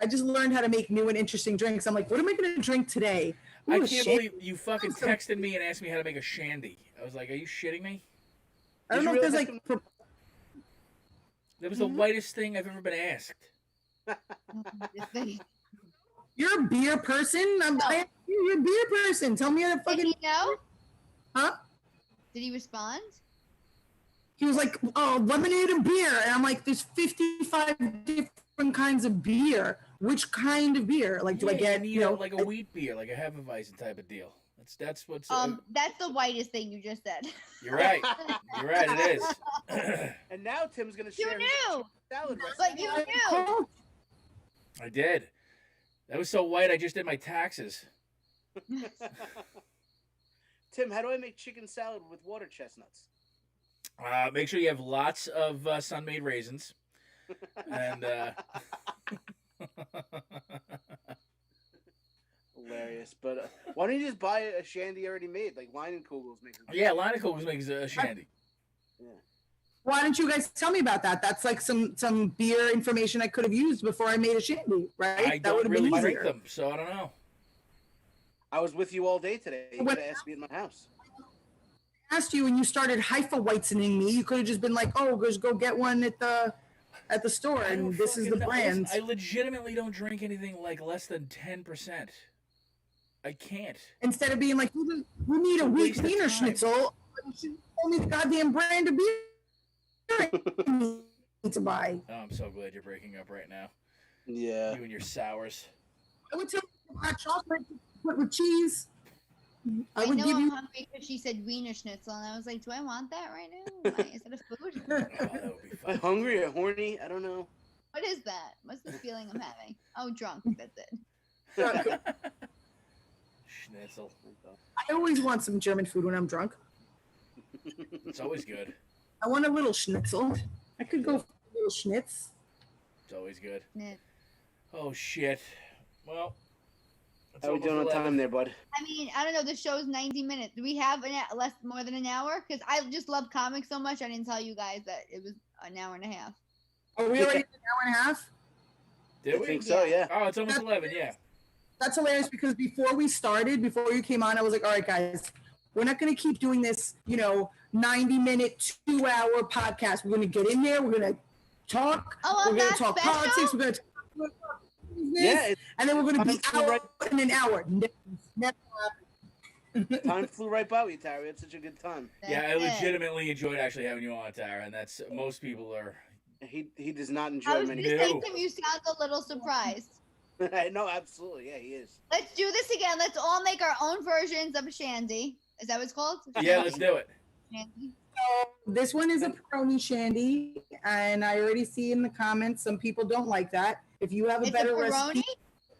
I just learned how to make new and interesting drinks. I'm like, what am I going to drink today? Ooh, I can't shit. believe you fucking texted me and asked me how to make a shandy. I was like, are you shitting me? I don't Did know you if there's really like. That was the whitest thing I've ever been asked. You're a beer person? You're a beer person. Tell me how to Did fucking. he know? Huh? Did he respond? He was like, oh, lemonade and beer. And I'm like, there's 55 different kinds of beer. Which kind of beer? Like, do I get, you know, like a wheat beer, like a Hefeweizen type of deal. That's what's. That's the whitest thing you just said. You're right. You're right. It is. And now Tim's gonna You share his knew, salad recipe. but you knew. I did. That was so white. I just did my taxes. Tim, how do I make chicken salad with water chestnuts? Make sure you have lots of sun-made raisins, and Hilarious. But why don't you just buy a shandy already made, like Leinenkugels makes? yeah, Leinenkugels makes a shandy. Why didn't you guys tell me about that? That's like some beer information I could have used before I made a shandy, right? I that don't would have really been drink easier. them, so I don't know. I was with you all day today. You What- could have asked me at my house. I asked you and you started Hefeweizening me. You could have just been like, oh, just go get one at the store, I don't and this is the fucking know. brand. I legitimately don't drink anything like less than 10%. I can't. Instead of being like, we need a a weak waste of wiener time. schnitzel, you should tell me the goddamn brand of beer I need to buy. Oh, I'm so glad you're breaking up right now. Yeah. You and your sours. I would tell you hot chocolate put with cheese. I would know give I'm you. hungry because she said Wiener Schnitzel, and I was like, do I want that right now? Is that a food? Oh, that would be Am I fun. hungry or horny? I don't know. What is that? What's the feeling I'm having? Oh, drunk. That's it. Schnitzel. I always want some German food when I'm drunk. It's always good. I want a little schnitzel. I could go for a little schnitz. It's always good. Yeah. Oh, shit. Well, it's How we doing on almost 11. time there, bud? I mean, I don't know. The show's 90 minutes. Do we have more than an hour? Because I just love comics so much. I didn't tell you guys that it was an hour and a half. Are we already at an hour and a half? Did I we? think so, yeah. Oh, it's almost 11, yeah. That's hilarious because before we started, before you came on, I was like, all right, guys, we're not going to keep doing this, 90-minute, 2-hour podcast. We're going to get in there. We're going to talk. Oh, we're on going that to talk special? politics. We're going to talk business. Yeah, it's- And then we're going to be Time flew out in an hour. Never happened. Time flew right by you, Tara. We had such a good time. Yeah, I That's it. legitimately enjoyed actually having you on, Tara, and that's most people are. He does not I enjoy was many. going to say, No. Tim, you sound a little surprised. No, absolutely. Yeah, he is. Let's do this again. Let's all make our own versions of a shandy. Is that what it's called? Yeah, let's do it. Shandy? This one is a pepperoni shandy, and I already see in the comments some people don't like that. If you have a It's a better pepperoni? recipe,